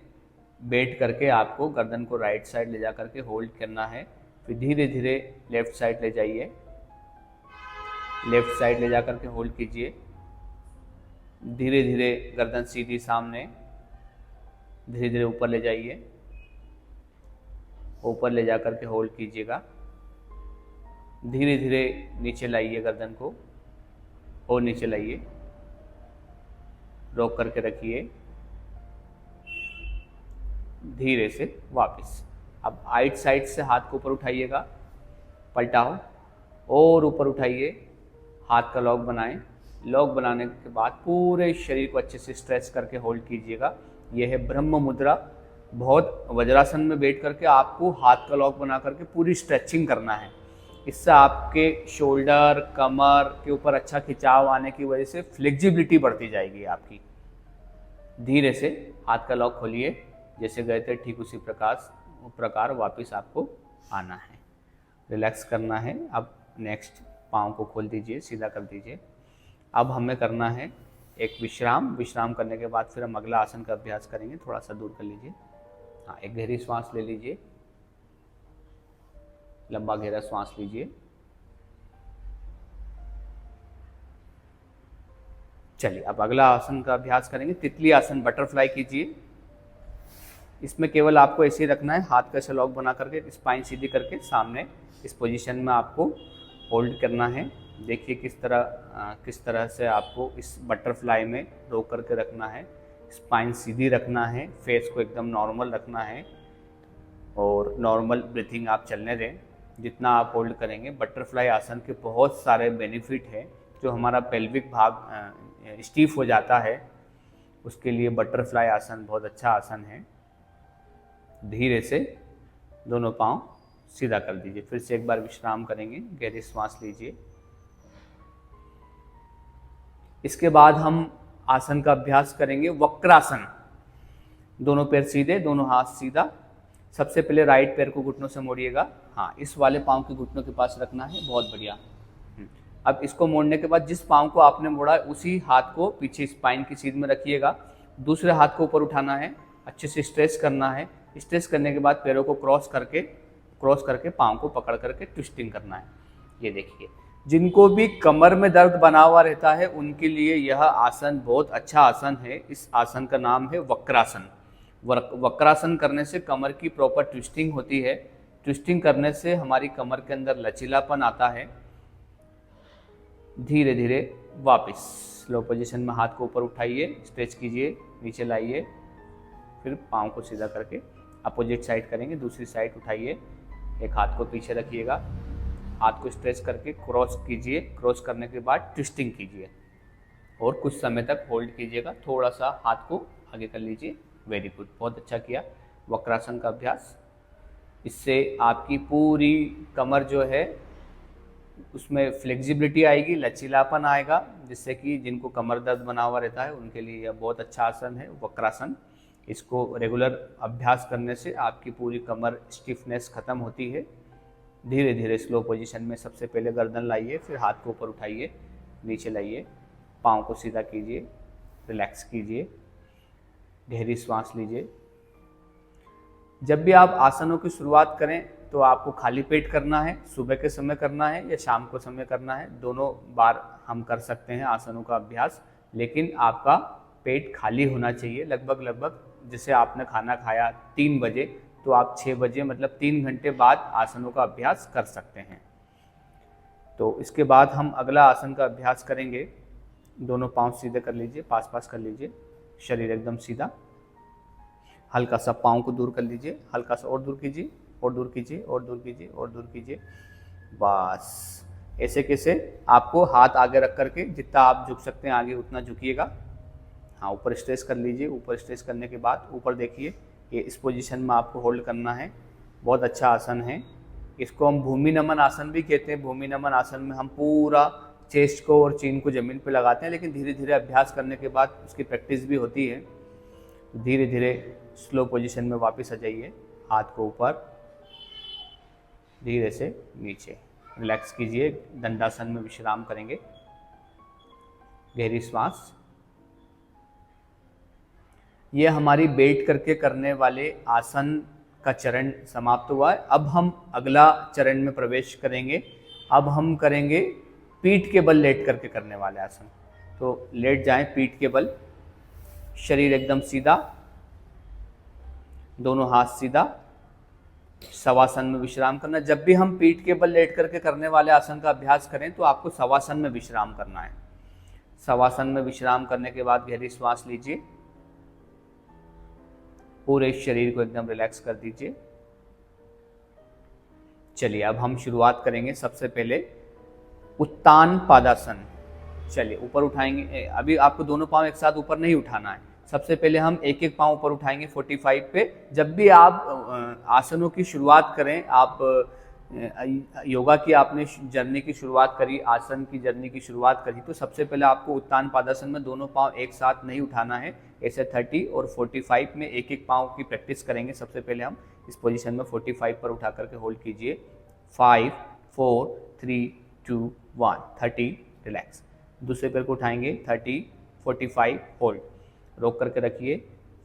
बैठ करके आपको गर्दन को राइट साइड ले जा करके होल्ड करना है। फिर धीरे धीरे लेफ्ट साइड ले जाइए। लेफ्ट साइड ले जा करके होल्ड कीजिए। धीरे धीरे गर्दन सीधी सामने। धीरे धीरे ऊपर ले जाइए। ऊपर ले जा करके होल्ड कीजिएगा। धीरे धीरे नीचे लाइए गर्दन को और नीचे लाइए। रोक करके रखिए। धीरे से वापस। अब राइट साइड से हाथ को ऊपर उठाइएगा, पलटाओ और ऊपर उठाइए। हाथ का लॉक बनाएं। लॉक बनाने के बाद पूरे शरीर को अच्छे से स्ट्रेच करके होल्ड कीजिएगा। यह है ब्रह्म मुद्रा। बहुत वज्रासन में बैठ करके आपको हाथ का लॉक बना करके पूरी स्ट्रेचिंग करना है। इससे आपके शोल्डर, कमर के ऊपर अच्छा खिंचाव आने की वजह से फ्लेक्सिबिलिटी बढ़ती जाएगी आपकी। धीरे से हाथ का लॉक खोलिए। जैसे गए थे ठीक उसी प्रकार वापस आपको आना है। रिलैक्स करना है। अब नेक्स्ट पाँव को खोल दीजिए, सीधा कर दीजिए। अब हमें करना है एक विश्राम। विश्राम करने के बाद फिर हम अगला आसन का अभ्यास करेंगे। थोड़ा सा दूर कर लीजिए। हाँ, एक गहरी श्वास ले लीजिए। लंबा गहरा श्वास लीजिए। चलिए अब अगला आसन का अभ्यास करेंगे। तितली आसन, बटरफ्लाई कीजिए। इसमें केवल आपको ऐसे ही रखना है, हाथ का लॉक बना करके स्पाइन सीधी करके सामने इस पोजीशन में आपको होल्ड करना है। देखिए किस तरह से आपको इस बटरफ्लाई में रोक करके रखना है। स्पाइन सीधी रखना है, फेस को एकदम नॉर्मल रखना है और नॉर्मल ब्रीथिंग आप चलने दें। जितना आप होल्ड करेंगे। बटरफ्लाई आसन के बहुत सारे बेनिफिट है। जो हमारा पेल्विक भाग स्टीफ हो जाता है उसके लिए बटरफ्लाई आसन बहुत अच्छा आसन है। धीरे से दोनों पांव सीधा कर दीजिए। फिर से एक बार विश्राम करेंगे। गहरी श्वास लीजिए। इसके बाद हम आसन का अभ्यास करेंगे वक्रासन। दोनों पैर सीधे, दोनों हाथ सीधा। सबसे पहले राइट पैर को घुटनों से मोड़िएगा। हाँ, इस वाले पाँव के घुटनों के पास रखना है। बहुत बढ़िया। अब इसको मोड़ने के बाद जिस पाँव को आपने मोड़ा उसी हाथ को पीछे स्पाइन की सीध में रखिएगा। दूसरे हाथ को ऊपर उठाना है, अच्छे से स्ट्रेच करना है। स्ट्रेच करने के बाद पैरों को क्रॉस करके पाँव को पकड़ करके ट्विस्टिंग करना है। ये देखिए, जिनको भी कमर में दर्द बना हुआ रहता है उनके लिए यह आसन बहुत अच्छा आसन है। इस आसन का नाम है वक्रासन। वक्रासन करने से कमर की प्रॉपर ट्विस्टिंग होती है। ट्विस्टिंग करने से हमारी कमर के अंदर लचीलापन आता है। धीरे धीरे वापस स्लो पोजीशन में हाथ को ऊपर उठाइए, स्ट्रेच कीजिए, नीचे लाइए। फिर पाँव को सीधा करके अपोजिट साइड करेंगे। दूसरी साइड उठाइए, एक हाथ को पीछे रखिएगा, हाथ को स्ट्रेच करके क्रॉस कीजिए। क्रॉस करने के बाद ट्विस्टिंग कीजिए और कुछ समय तक होल्ड कीजिएगा। थोड़ा सा हाथ को आगे कर लीजिए। वेरी गुड, बहुत अच्छा किया वक्रासन का अभ्यास। इससे आपकी पूरी कमर जो है उसमें फ्लेक्सिबिलिटी आएगी, लचीलापन आएगा, जिससे कि जिनको कमर दर्द बना हुआ रहता है उनके लिए यह बहुत अच्छा आसन है वक्रासन। इसको रेगुलर अभ्यास करने से आपकी पूरी कमर स्टिफनेस ख़त्म होती है। धीरे धीरे स्लो पोजीशन में सबसे पहले गर्दन लाइए, फिर हाथ को ऊपर उठाइए, नीचे लाइए, पाँव को सीधा कीजिए, रिलैक्स कीजिए, गहरी सांस लीजिए। जब भी आप आसनों की शुरुआत करें तो आपको खाली पेट करना है, सुबह के समय करना है या शाम को समय करना है, दोनों बार हम कर सकते हैं आसनों का अभ्यास, लेकिन आपका पेट खाली होना चाहिए। लगभग जैसे आपने खाना खाया 3 बजे तो आप 6 बजे मतलब 3 घंटे बाद आसनों का अभ्यास कर सकते हैं। तो इसके बाद हम अगला आसन का अभ्यास करेंगे। दोनों पाँव सीधे कर लीजिए, पास कर लीजिए, शरीर एकदम सीधा, हल्का सा पाँव को दूर कर लीजिए, हल्का सा और दूर कीजिए, और दूर कीजिए, और दूर कीजिए, और दूर कीजिए। बस ऐसे कैसे आपको हाथ आगे रख करके जितना आप झुक सकते हैं आगे उतना झुकिएगा। हाँ, ऊपर स्ट्रेच कर लीजिए। ऊपर स्ट्रेच करने के बाद ऊपर देखिए, ये इस पोजीशन में आपको होल्ड करना है। बहुत अच्छा आसन है। इसको हम भूमि नमन आसन भी कहते हैं। भूमि नमन आसन में हम पूरा चेस्ट को और चीन को ज़मीन पे लगाते हैं, लेकिन धीरे धीरे अभ्यास करने के बाद उसकी प्रैक्टिस भी होती है। धीरे धीरे स्लो पोजीशन में वापस आ जाइए, हाथ को ऊपर, धीरे से नीचे, रिलैक्स कीजिए। दंडासन में विश्राम करेंगे, गहरी श्वास। ये हमारी बैठ करके करने वाले आसन का चरण समाप्त हुआ है। अब हम अगला चरण में प्रवेश करेंगे। अब हम करेंगे पीठ के बल लेट करके करने वाले आसन। तो लेट जाएं पीठ के बल, शरीर एकदम सीधा, दोनों हाथ सीधा, शवासन में विश्राम करना। जब भी हम पीठ के बल लेट करके करने वाले आसन का अभ्यास करें तो आपको शवासन में विश्राम करना है। शवासन में विश्राम करने के बाद गहरी श्वास लीजिए, पूरे शरीर को एकदम रिलैक्स कर दीजिए। चलिए अब हम शुरुआत करेंगे। सबसे पहले उत्तान पादासन। चलिए ऊपर उठाएंगे। अभी आपको दोनों पांव एक साथ ऊपर नहीं उठाना है। सबसे पहले हम एक एक पांव ऊपर उठाएंगे 45 पे। जब भी आप आसनों की शुरुआत करें, आप योगा की आपने जर्नी की शुरुआत करी, आसन की जर्नी की शुरुआत करी, तो सबसे पहले आपको उत्तान पादासन में दोनों पांव एक साथ नहीं उठाना है। ऐसे 30 और 45 में एक एक पांव की प्रैक्टिस करेंगे। सबसे पहले हम इस पोजीशन में 45 पर उठा करके होल्ड कीजिए। 5 4 3 2 1 30, रिलैक्स। दूसरे पैर को उठाएंगे 30 45, होल्ड, रोक करके रखिए।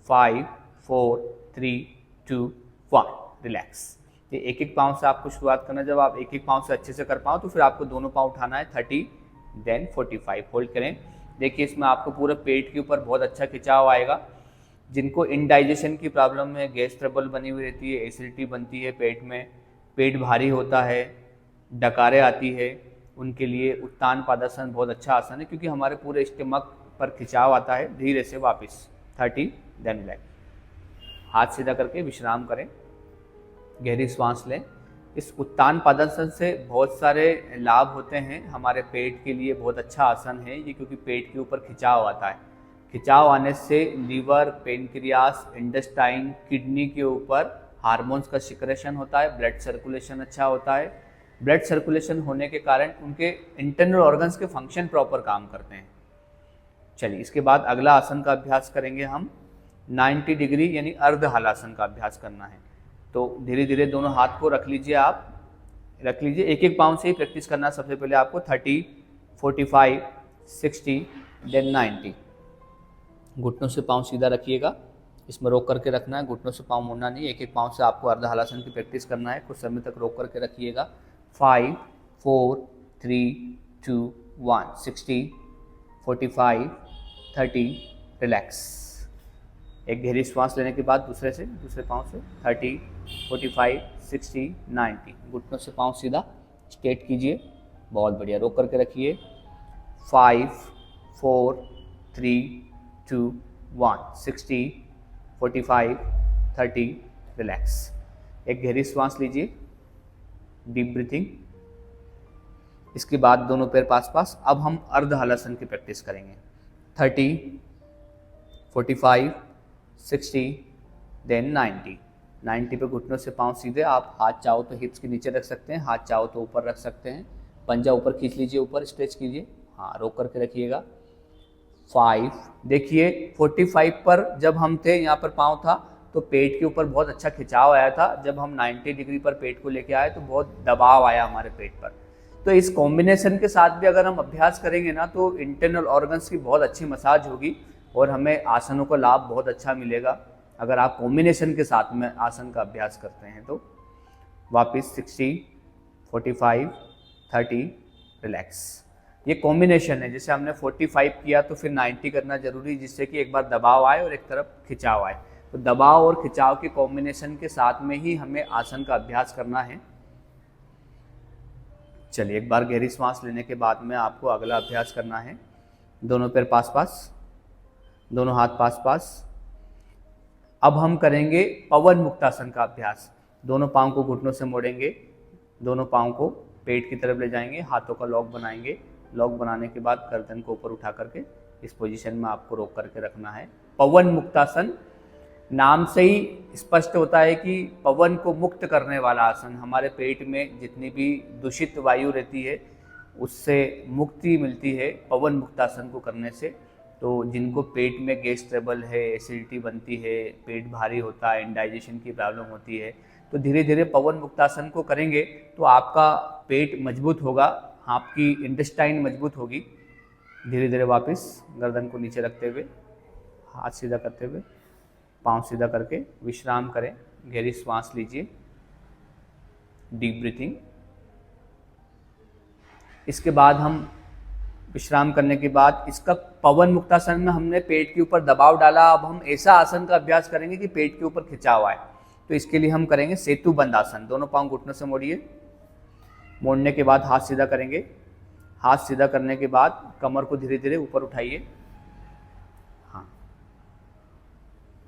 5 4 3 2 1, रिलैक्स। ये एक एक पाँव से आपको शुरुआत करना। जब आप एक एक पाँव से अच्छे से कर पाओ तो फिर आपको दोनों पाँव उठाना है। 30 देन 45, होल्ड करें। देखिए इसमें आपको पूरे पेट के ऊपर बहुत अच्छा खिंचाव आएगा। जिनको इनडाइजेशन की प्रॉब्लम है, गैस ट्रबल बनी हुई रहती है, एसिडिटी बनती है पेट में, पेट भारी होता है, डकारें आती है, उनके लिए उत्तान पादासन बहुत अच्छा आसन है, क्योंकि हमारे पूरे स्टमक पर खिंचाव आता है। धीरे से वापस 30 देन रिलैक्स। हाथ सीधा करके विश्राम करें, गहरी सांस लें। इस उत्तान पादासन से बहुत सारे लाभ होते हैं। हमारे पेट के लिए बहुत अच्छा आसन है ये, क्योंकि पेट के ऊपर खिंचाव आता है। खिंचाव आने से लीवर, पेनक्रियास, इंटेस्टाइन, किडनी के ऊपर हार्मोन्स का सिक्रेशन होता है, ब्लड सर्कुलेशन अच्छा होता है। ब्लड सर्कुलेशन होने के कारण उनके इंटरनल ऑर्गन्स के फंक्शन प्रॉपर काम करते हैं। चलिए इसके बाद अगला आसन का अभ्यास करेंगे हम। 90 डिग्री यानी अर्ध हलासन का अभ्यास करना है। तो धीरे धीरे दोनों हाथ को रख लीजिए, आप रख लीजिए। एक एक पाँव से ही प्रैक्टिस करना है। सबसे पहले आपको 30 45 60 देन 90। घुटनों से पाँव सीधा रखिएगा, इसमें रोक करके रखना है, घुटनों से पाँव मुड़ना नहीं। एक एक पाँव से आपको अर्ध हलासन की प्रैक्टिस करना है। कुछ समय तक रोक करके रखिएगा। 5 4 3 2 1, 60 45 30, रिलैक्स। एक गहरी श्वास लेने के बाद दूसरे पाँव से 30 45 60 90। घुटनों से पाँव सीधा स्ट्रेट कीजिए, बहुत बढ़िया, रोक करके रखिए। 5 4 3 2 1, 60 45 30, रिलैक्स। एक गहरी श्वास लीजिए, डीप ब्रीथिंग। इसके बाद दोनों पैर पास। अब हम अर्ध हलासन की प्रैक्टिस करेंगे। 30 45 60 देन 90। 90 पे घुटनों से पाँव सीधे। आप हाथ चाहो तो हिप्स के नीचे रख सकते हैं, हाथ चाहो तो ऊपर रख सकते हैं। पंजा ऊपर खींच लीजिए, ऊपर स्ट्रेच कीजिए, हाँ रोक करके रखिएगा। 5, देखिए 45 पर जब हम थे, यहाँ पर पाँव था तो पेट के ऊपर बहुत अच्छा खिंचाव आया था। जब हम 90 डिग्री पर पेट को लेके आए तो बहुत दबाव आया हमारे पेट पर। तो इस कॉम्बिनेशन के साथ भी अगर हम अभ्यास करेंगे ना तो इंटरनल ऑर्गन्स की बहुत अच्छी मसाज होगी और हमें आसनों का लाभ बहुत अच्छा मिलेगा अगर आप कॉम्बिनेशन के साथ में आसन का अभ्यास करते हैं तो। वापस 60, 45, 30, रिलैक्स। ये कॉम्बिनेशन है, जैसे हमने 45 किया तो फिर 90 करना जरूरी, जिससे कि एक बार दबाव आए और एक तरफ खिंचाव आए। तो दबाव और खिंचाव के कॉम्बिनेशन के साथ में ही हमें आसन का अभ्यास करना है। चलिए, एक बार गहरी सांस लेने के बाद में आपको अगला अभ्यास करना है। दोनों पैर पास पास, दोनों हाथ पास पास। अब हम करेंगे पवन मुक्तासन का अभ्यास। दोनों पाँव को घुटनों से मोड़ेंगे, दोनों पाँव को पेट की तरफ ले जाएंगे, हाथों का लॉक बनाएंगे। लॉक बनाने के बाद गर्दन को ऊपर उठा करके इस पोजीशन में आपको रोक करके रखना है। पवन मुक्तासन नाम से ही स्पष्ट होता है कि पवन को मुक्त करने वाला आसन। हमारे पेट में जितनी भी दूषित वायु रहती है उससे मुक्ति मिलती है पवन मुक्तासन को करने से। तो जिनको पेट में गैस ट्रबल है, एसिडिटी बनती है, पेट भारी होता है, इंडाइजेशन की प्रॉब्लम होती है, तो धीरे धीरे पवन मुक्तासन को करेंगे तो आपका पेट मजबूत होगा, आपकी इंटेस्टाइन मजबूत होगी। धीरे धीरे वापस गर्दन को नीचे रखते हुए, हाथ सीधा करते हुए, पाँव सीधा करके विश्राम करें। गहरी सांस लीजिए, डीप ब्रीथिंग। इसके बाद हम विश्राम करने के बाद इसका पवन मुक्तासन में हमने पेट के ऊपर दबाव डाला। अब हम ऐसा आसन का अभ्यास करेंगे कि पेट के ऊपर खिंचाव आए। तो इसके लिए हम करेंगे सेतु बंद आसन। दोनों पाँव घुटनों से मोड़िए, मोड़ने के बाद हाथ सीधा करेंगे। हाथ सीधा करने के बाद कमर को धीरे धीरे ऊपर उठाइए, हाँ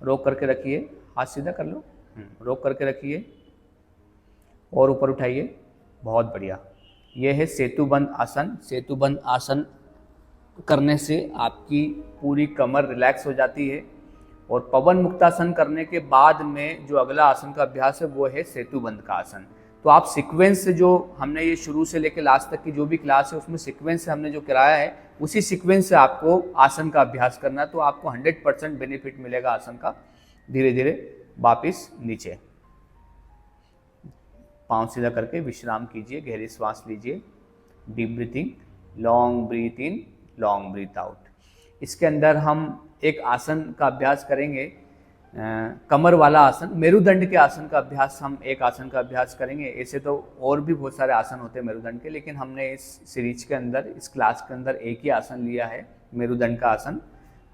रोक करके रखिए, हाथ सीधा कर लो, रोक करके रखिए और ऊपर उठाइए। बहुत बढ़िया, यह है सेतुबंद आसन। सेतुबंद आसन करने से आपकी पूरी कमर रिलैक्स हो जाती है। और पवन मुक्तासन करने के बाद में जो अगला आसन का अभ्यास है वो है सेतुबंद का आसन। तो आप सीक्वेंस से, जो हमने ये शुरू से लेकर लास्ट तक की जो भी क्लास है उसमें सीक्वेंस से हमने जो कराया है उसी सीक्वेंस से आपको आसन का अभ्यास करना है, तो आपको 100% बेनिफिट मिलेगा आसन का। धीरे धीरे वापिस नीचे, पाँव सीधा करके विश्राम कीजिए, गहरी सांस लीजिए, डीप ब्रीथिंग, लॉन्ग ब्रीथ इन, लॉन्ग ब्रीथ आउट। इसके अंदर हम एक आसन का अभ्यास करेंगे, कमर वाला आसन, मेरुदंड के आसन का अभ्यास। हम एक आसन का अभ्यास करेंगे। ऐसे तो और भी बहुत सारे आसन होते हैं मेरुदंड के, लेकिन हमने इस सीरीज के अंदर, इस क्लास के अंदर एक ही आसन लिया है, मेरुदंड का आसन।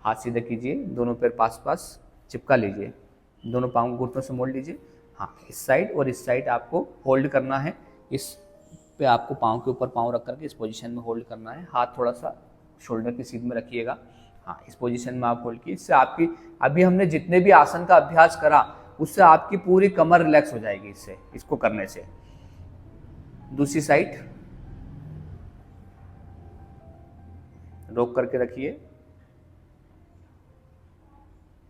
हाथ सीधे कीजिए, दोनों पैर पास पास चिपका लीजिए, दोनों पाँव घुटनों से मोड़ लीजिए। हाँ, इस साइड और इस साइड आपको होल्ड करना है। इस पे आपको पाँव के ऊपर पाँव रख करके इस पोजीशन में होल्ड करना है। हाथ थोड़ा सा शोल्डर की सीध में रखिएगा। हाँ, इस पोजीशन में आप होल्ड कीजिए। इससे आपकी, अभी हमने जितने भी आसन का अभ्यास करा उससे आपकी पूरी कमर रिलैक्स हो जाएगी इससे, इसको करने से। दूसरी साइड रोक करके रखिए,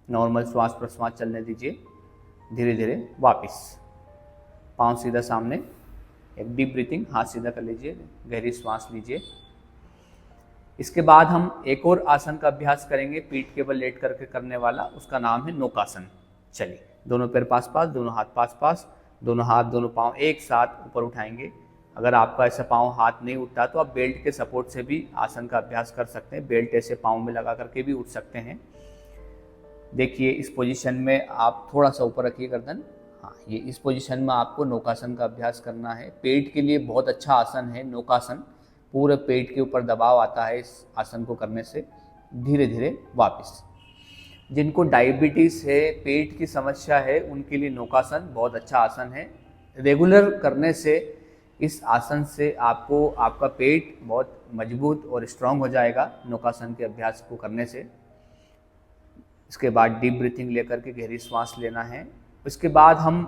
नॉर्मल श्वास प्रश्वास चलने दीजिए। धीरे धीरे वापस पाँव सीधा सामने, एक डीप ब्रीथिंग, हाथ सीधा कर लीजिए, गहरी सांस लीजिए। इसके बाद हम एक और आसन का अभ्यास करेंगे, पीठ के बल लेट करके करने वाला, उसका नाम है नौकासन। चलिए, दोनों पैर पास पास, दोनों हाथ पास पास, दोनों हाथ दोनों पाँव एक साथ ऊपर उठाएंगे। अगर आपका ऐसा पाँव हाथ नहीं उठता तो आप बेल्ट के सपोर्ट से भी आसन का अभ्यास कर सकते हैं। बेल्ट ऐसे पाँव में लगा करके भी उठ सकते हैं। देखिए, इस पोजीशन में आप थोड़ा सा ऊपर रखिए गर्दन। हाँ, ये इस पोजीशन में आपको नौकासन का अभ्यास करना है। पेट के लिए बहुत अच्छा आसन है नौकासन। पूरे पेट के ऊपर दबाव आता है इस आसन को करने से। धीरे धीरे वापस। जिनको डायबिटीज़ है, पेट की समस्या है, उनके लिए नौकासन बहुत अच्छा आसन है। रेगुलर करने से, इस आसन से आपको, आपका पेट बहुत मजबूत और स्ट्रांग हो जाएगा नौकासन के अभ्यास को करने से। इसके बाद डीप ब्रीथिंग लेकर के गहरी सांस लेना है। उसके बाद हम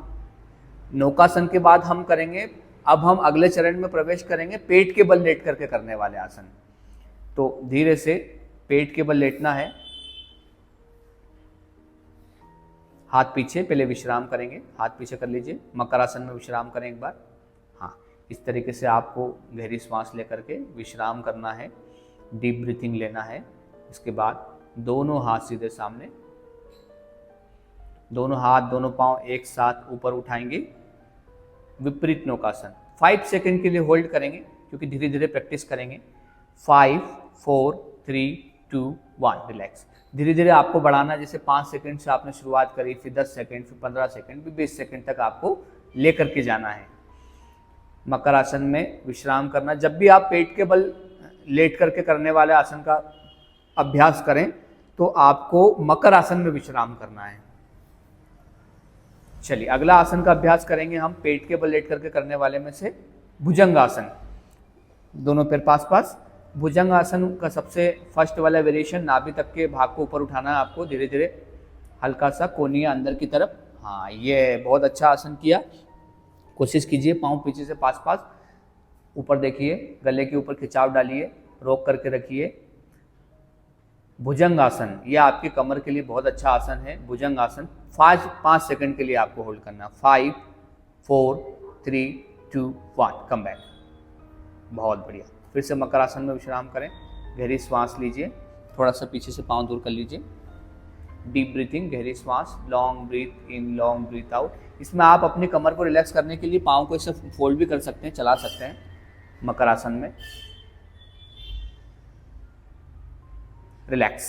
नौकासन के बाद हम करेंगे, अब हम अगले चरण में प्रवेश करेंगे पेट के बल लेट करके करने वाले आसन। तो धीरे से पेट के बल लेटना है, हाथ पीछे, पहले विश्राम करेंगे, हाथ पीछे कर लीजिए। मकरासन में विश्राम करें एक बार। हाँ, इस तरीके से आपको गहरी सांस लेकर के विश्राम करना है, डीप ब्रीथिंग लेना है। इसके बाद दोनों हाथ सीधे सामने, दोनों हाथ दोनों पांव एक साथ ऊपर उठाएंगे, विपरीत नौकासन 5 सेकंड के लिए होल्ड करेंगे क्योंकि धीरे धीरे प्रैक्टिस करेंगे। 5 4 3 2 1 रिलैक्स। धीरे धीरे आपको बढ़ाना, जैसे 5 सेकंड से आपने शुरुआत करी, फिर 10 सेकंड, फिर 15 सेकंड, फिर 20 सेकंड तक आपको लेकर के जाना है। मकर आसन में विश्राम करना, जब भी आप पेट के बल लेट करके करने वाले आसन का अभ्यास करें तो आपको मकर आसन में विश्राम करना है। चलिए अगला आसन का अभ्यास करेंगे हम पेट के बल लेट करके करने वाले में से भुजंग आसन। दोनों पैर पास पास। भुजंग आसन का सबसे फर्स्ट वाला वेरिएशन, नाभि तक के भाग को ऊपर उठाना है आपको, धीरे धीरे हल्का सा कोनिया अंदर की तरफ। हाँ, ये बहुत अच्छा आसन किया। कोशिश कीजिए पाँव पीछे से पास पास, ऊपर देखिए, गले के ऊपर खिंचाव डालिए, रोक करके रखिए। भुजंग आसन ये आपकी कमर के लिए बहुत अच्छा आसन है। भुजंग आसन 5 सेकंड के लिए आपको होल्ड करना। 5 4 3 2 1 कम बैक। बहुत बढ़िया। फिर से मकर आसन में विश्राम करें, गहरी श्वास लीजिए, थोड़ा सा पीछे से पाँव दूर कर लीजिए। डीप ब्रीथिंग, गहरी श्वास, लॉन्ग ब्रीथ इन, लॉन्ग ब्रीथ आउट। इसमें आप अपनी कमर को रिलैक्स करने के लिए पाँव को इसे फोल्ड भी कर सकते हैं, चला सकते हैं मकर आसन में। रिलैक्स।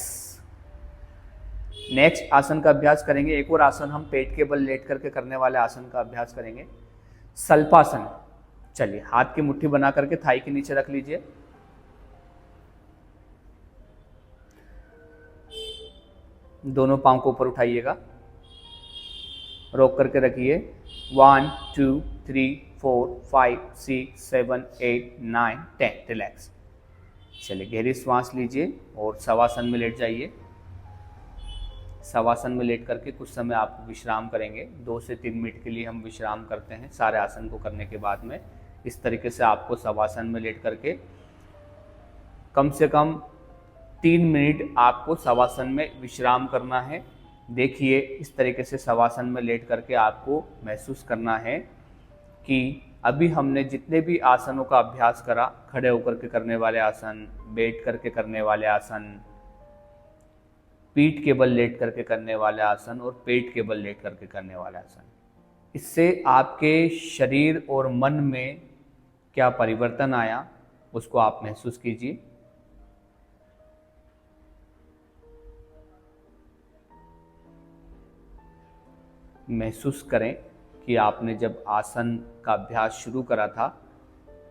नेक्स्ट आसन का अभ्यास करेंगे। एक और आसन हम पेट के बल लेट करके करने वाले आसन का अभ्यास करेंगे, सल्पासन। चलिए हाथ की मुट्ठी बना करके थाई के नीचे रख लीजिए। दोनों पांव को ऊपर उठाइएगा, रोक करके रखिए। 1 2 3 4 5 6 7 8 9 10 रिलैक्स। चलिए गहरी श्वास लीजिए और शवासन में लेट जाइए। शवासन में लेट करके कुछ समय आप विश्राम करेंगे। 2 से 3 मिनट के लिए हम विश्राम करते हैं सारे आसन को करने के बाद में। इस तरीके से आपको शवासन में लेट करके कम से कम 3 मिनट आपको शवासन में विश्राम करना है। देखिए इस तरीके से शवासन में लेट करके आपको महसूस करना है कि अभी हमने जितने भी आसनों का अभ्यास करा, खड़े होकर के करने वाले आसन, बैठ करके करने वाले आसन, पीठ के बल लेट करके करने वाले आसन और पेट के बल लेट करके करने वाले आसन, इससे आपके शरीर और मन में क्या परिवर्तन आया उसको आप महसूस कीजिए। महसूस करें कि आपने जब आसन का अभ्यास शुरू करा था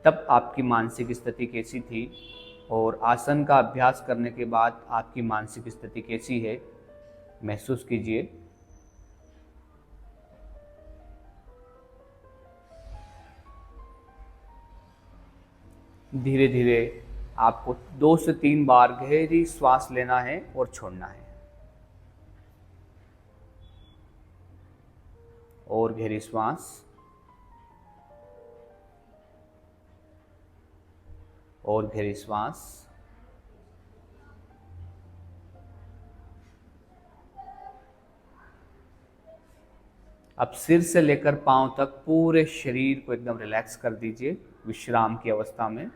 तब आपकी मानसिक स्थिति कैसी थी और आसन का अभ्यास करने के बाद आपकी मानसिक स्थिति कैसी है, महसूस कीजिए। धीरे धीरे आपको 2 से 3 बार गहरी श्वास लेना है और छोड़ना है। और गहरी श्वास और गहरी श्वास। अब सिर से लेकर पांव तक पूरे शरीर को एकदम रिलैक्स कर दीजिए विश्राम की अवस्था में।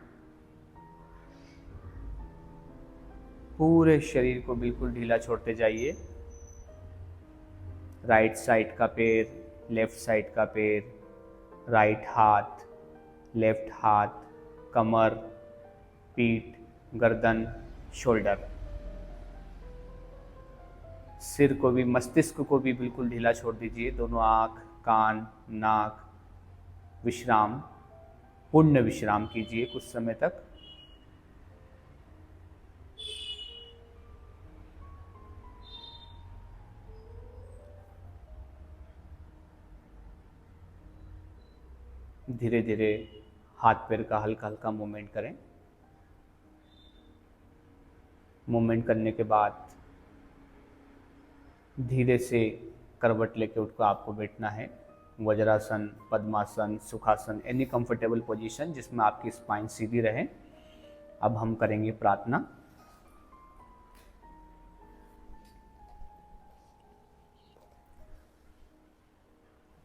पूरे शरीर को बिल्कुल ढीला छोड़ते जाइए। राइट साइड का पैर, लेफ्ट साइड का पैर, राइट हाथ, लेफ्ट हाथ, कमर, पीठ, गर्दन, शोल्डर। सिर को भी, मस्तिष्क को भी बिल्कुल ढीला छोड़ दीजिए। दोनों आँख, कान, नाक। विश्राम, पूर्ण विश्राम कीजिए कुछ समय तक। धीरे धीरे हाथ पैर का हल्का हल्का मूवमेंट करें। मूवमेंट करने के बाद धीरे से करवट लेके उठ कर आपको बैठना है। वज्रासन, पद्मासन, सुखासन, एनी कंफर्टेबल पोजीशन जिसमें आपकी स्पाइन सीधी रहे। अब हम करेंगे प्रार्थना।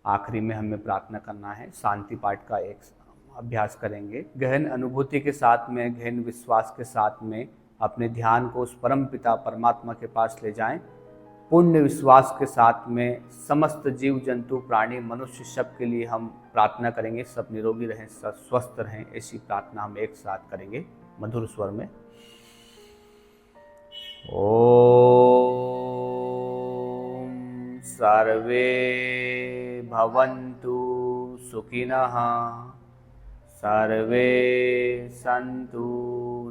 आखिरी में हमें प्रार्थना करना है। शांति पाठ का एक अभ्यास करेंगे। गहन अनुभूति के साथ में, गहन विश्वास के साथ में अपने ध्यान को उस परम पिता परमात्मा के पास ले जाएं। पूर्ण विश्वास के साथ में समस्त जीव जंतु प्राणी मनुष्य सब के लिए हम प्रार्थना करेंगे, सब निरोगी रहें, सब स्वस्थ रहें। ऐसी प्रार्थना हम एक साथ करेंगे मधुर स्वर में। ओम सर्वे भवन्तु सुखिनः, सर्वे सन्तु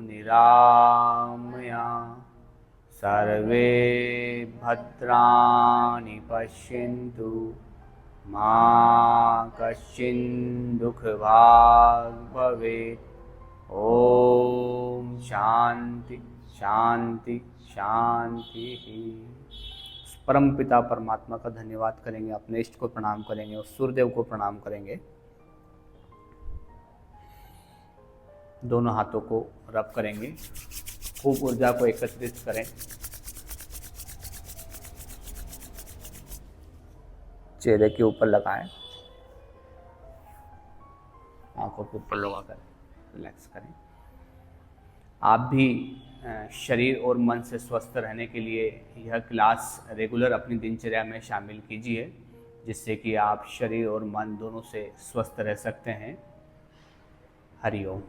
निरामया, सर्वे भद्राणि पश्यन्तु, मा कश्चित् दुःखभाग् भवेत्। ओम शांति शांति शांति। परम पिता परमात्मा का धन्यवाद करेंगे, अपने इष्ट को प्रणाम करेंगे और सूर्यदेव को प्रणाम करेंगे। दोनों हाथों को रब करेंगे, खूब ऊर्जा को एकत्रित करें। चेहरे के ऊपर लगाएं, आंखों के ऊपर लगाकर रिलैक्स करें। आप भी शरीर और मन से स्वस्थ रहने के लिए यह क्लास रेगुलर अपनी दिनचर्या में शामिल कीजिए, जिससे कि आप शरीर और मन दोनों से स्वस्थ रह सकते हैं। हरि ओम।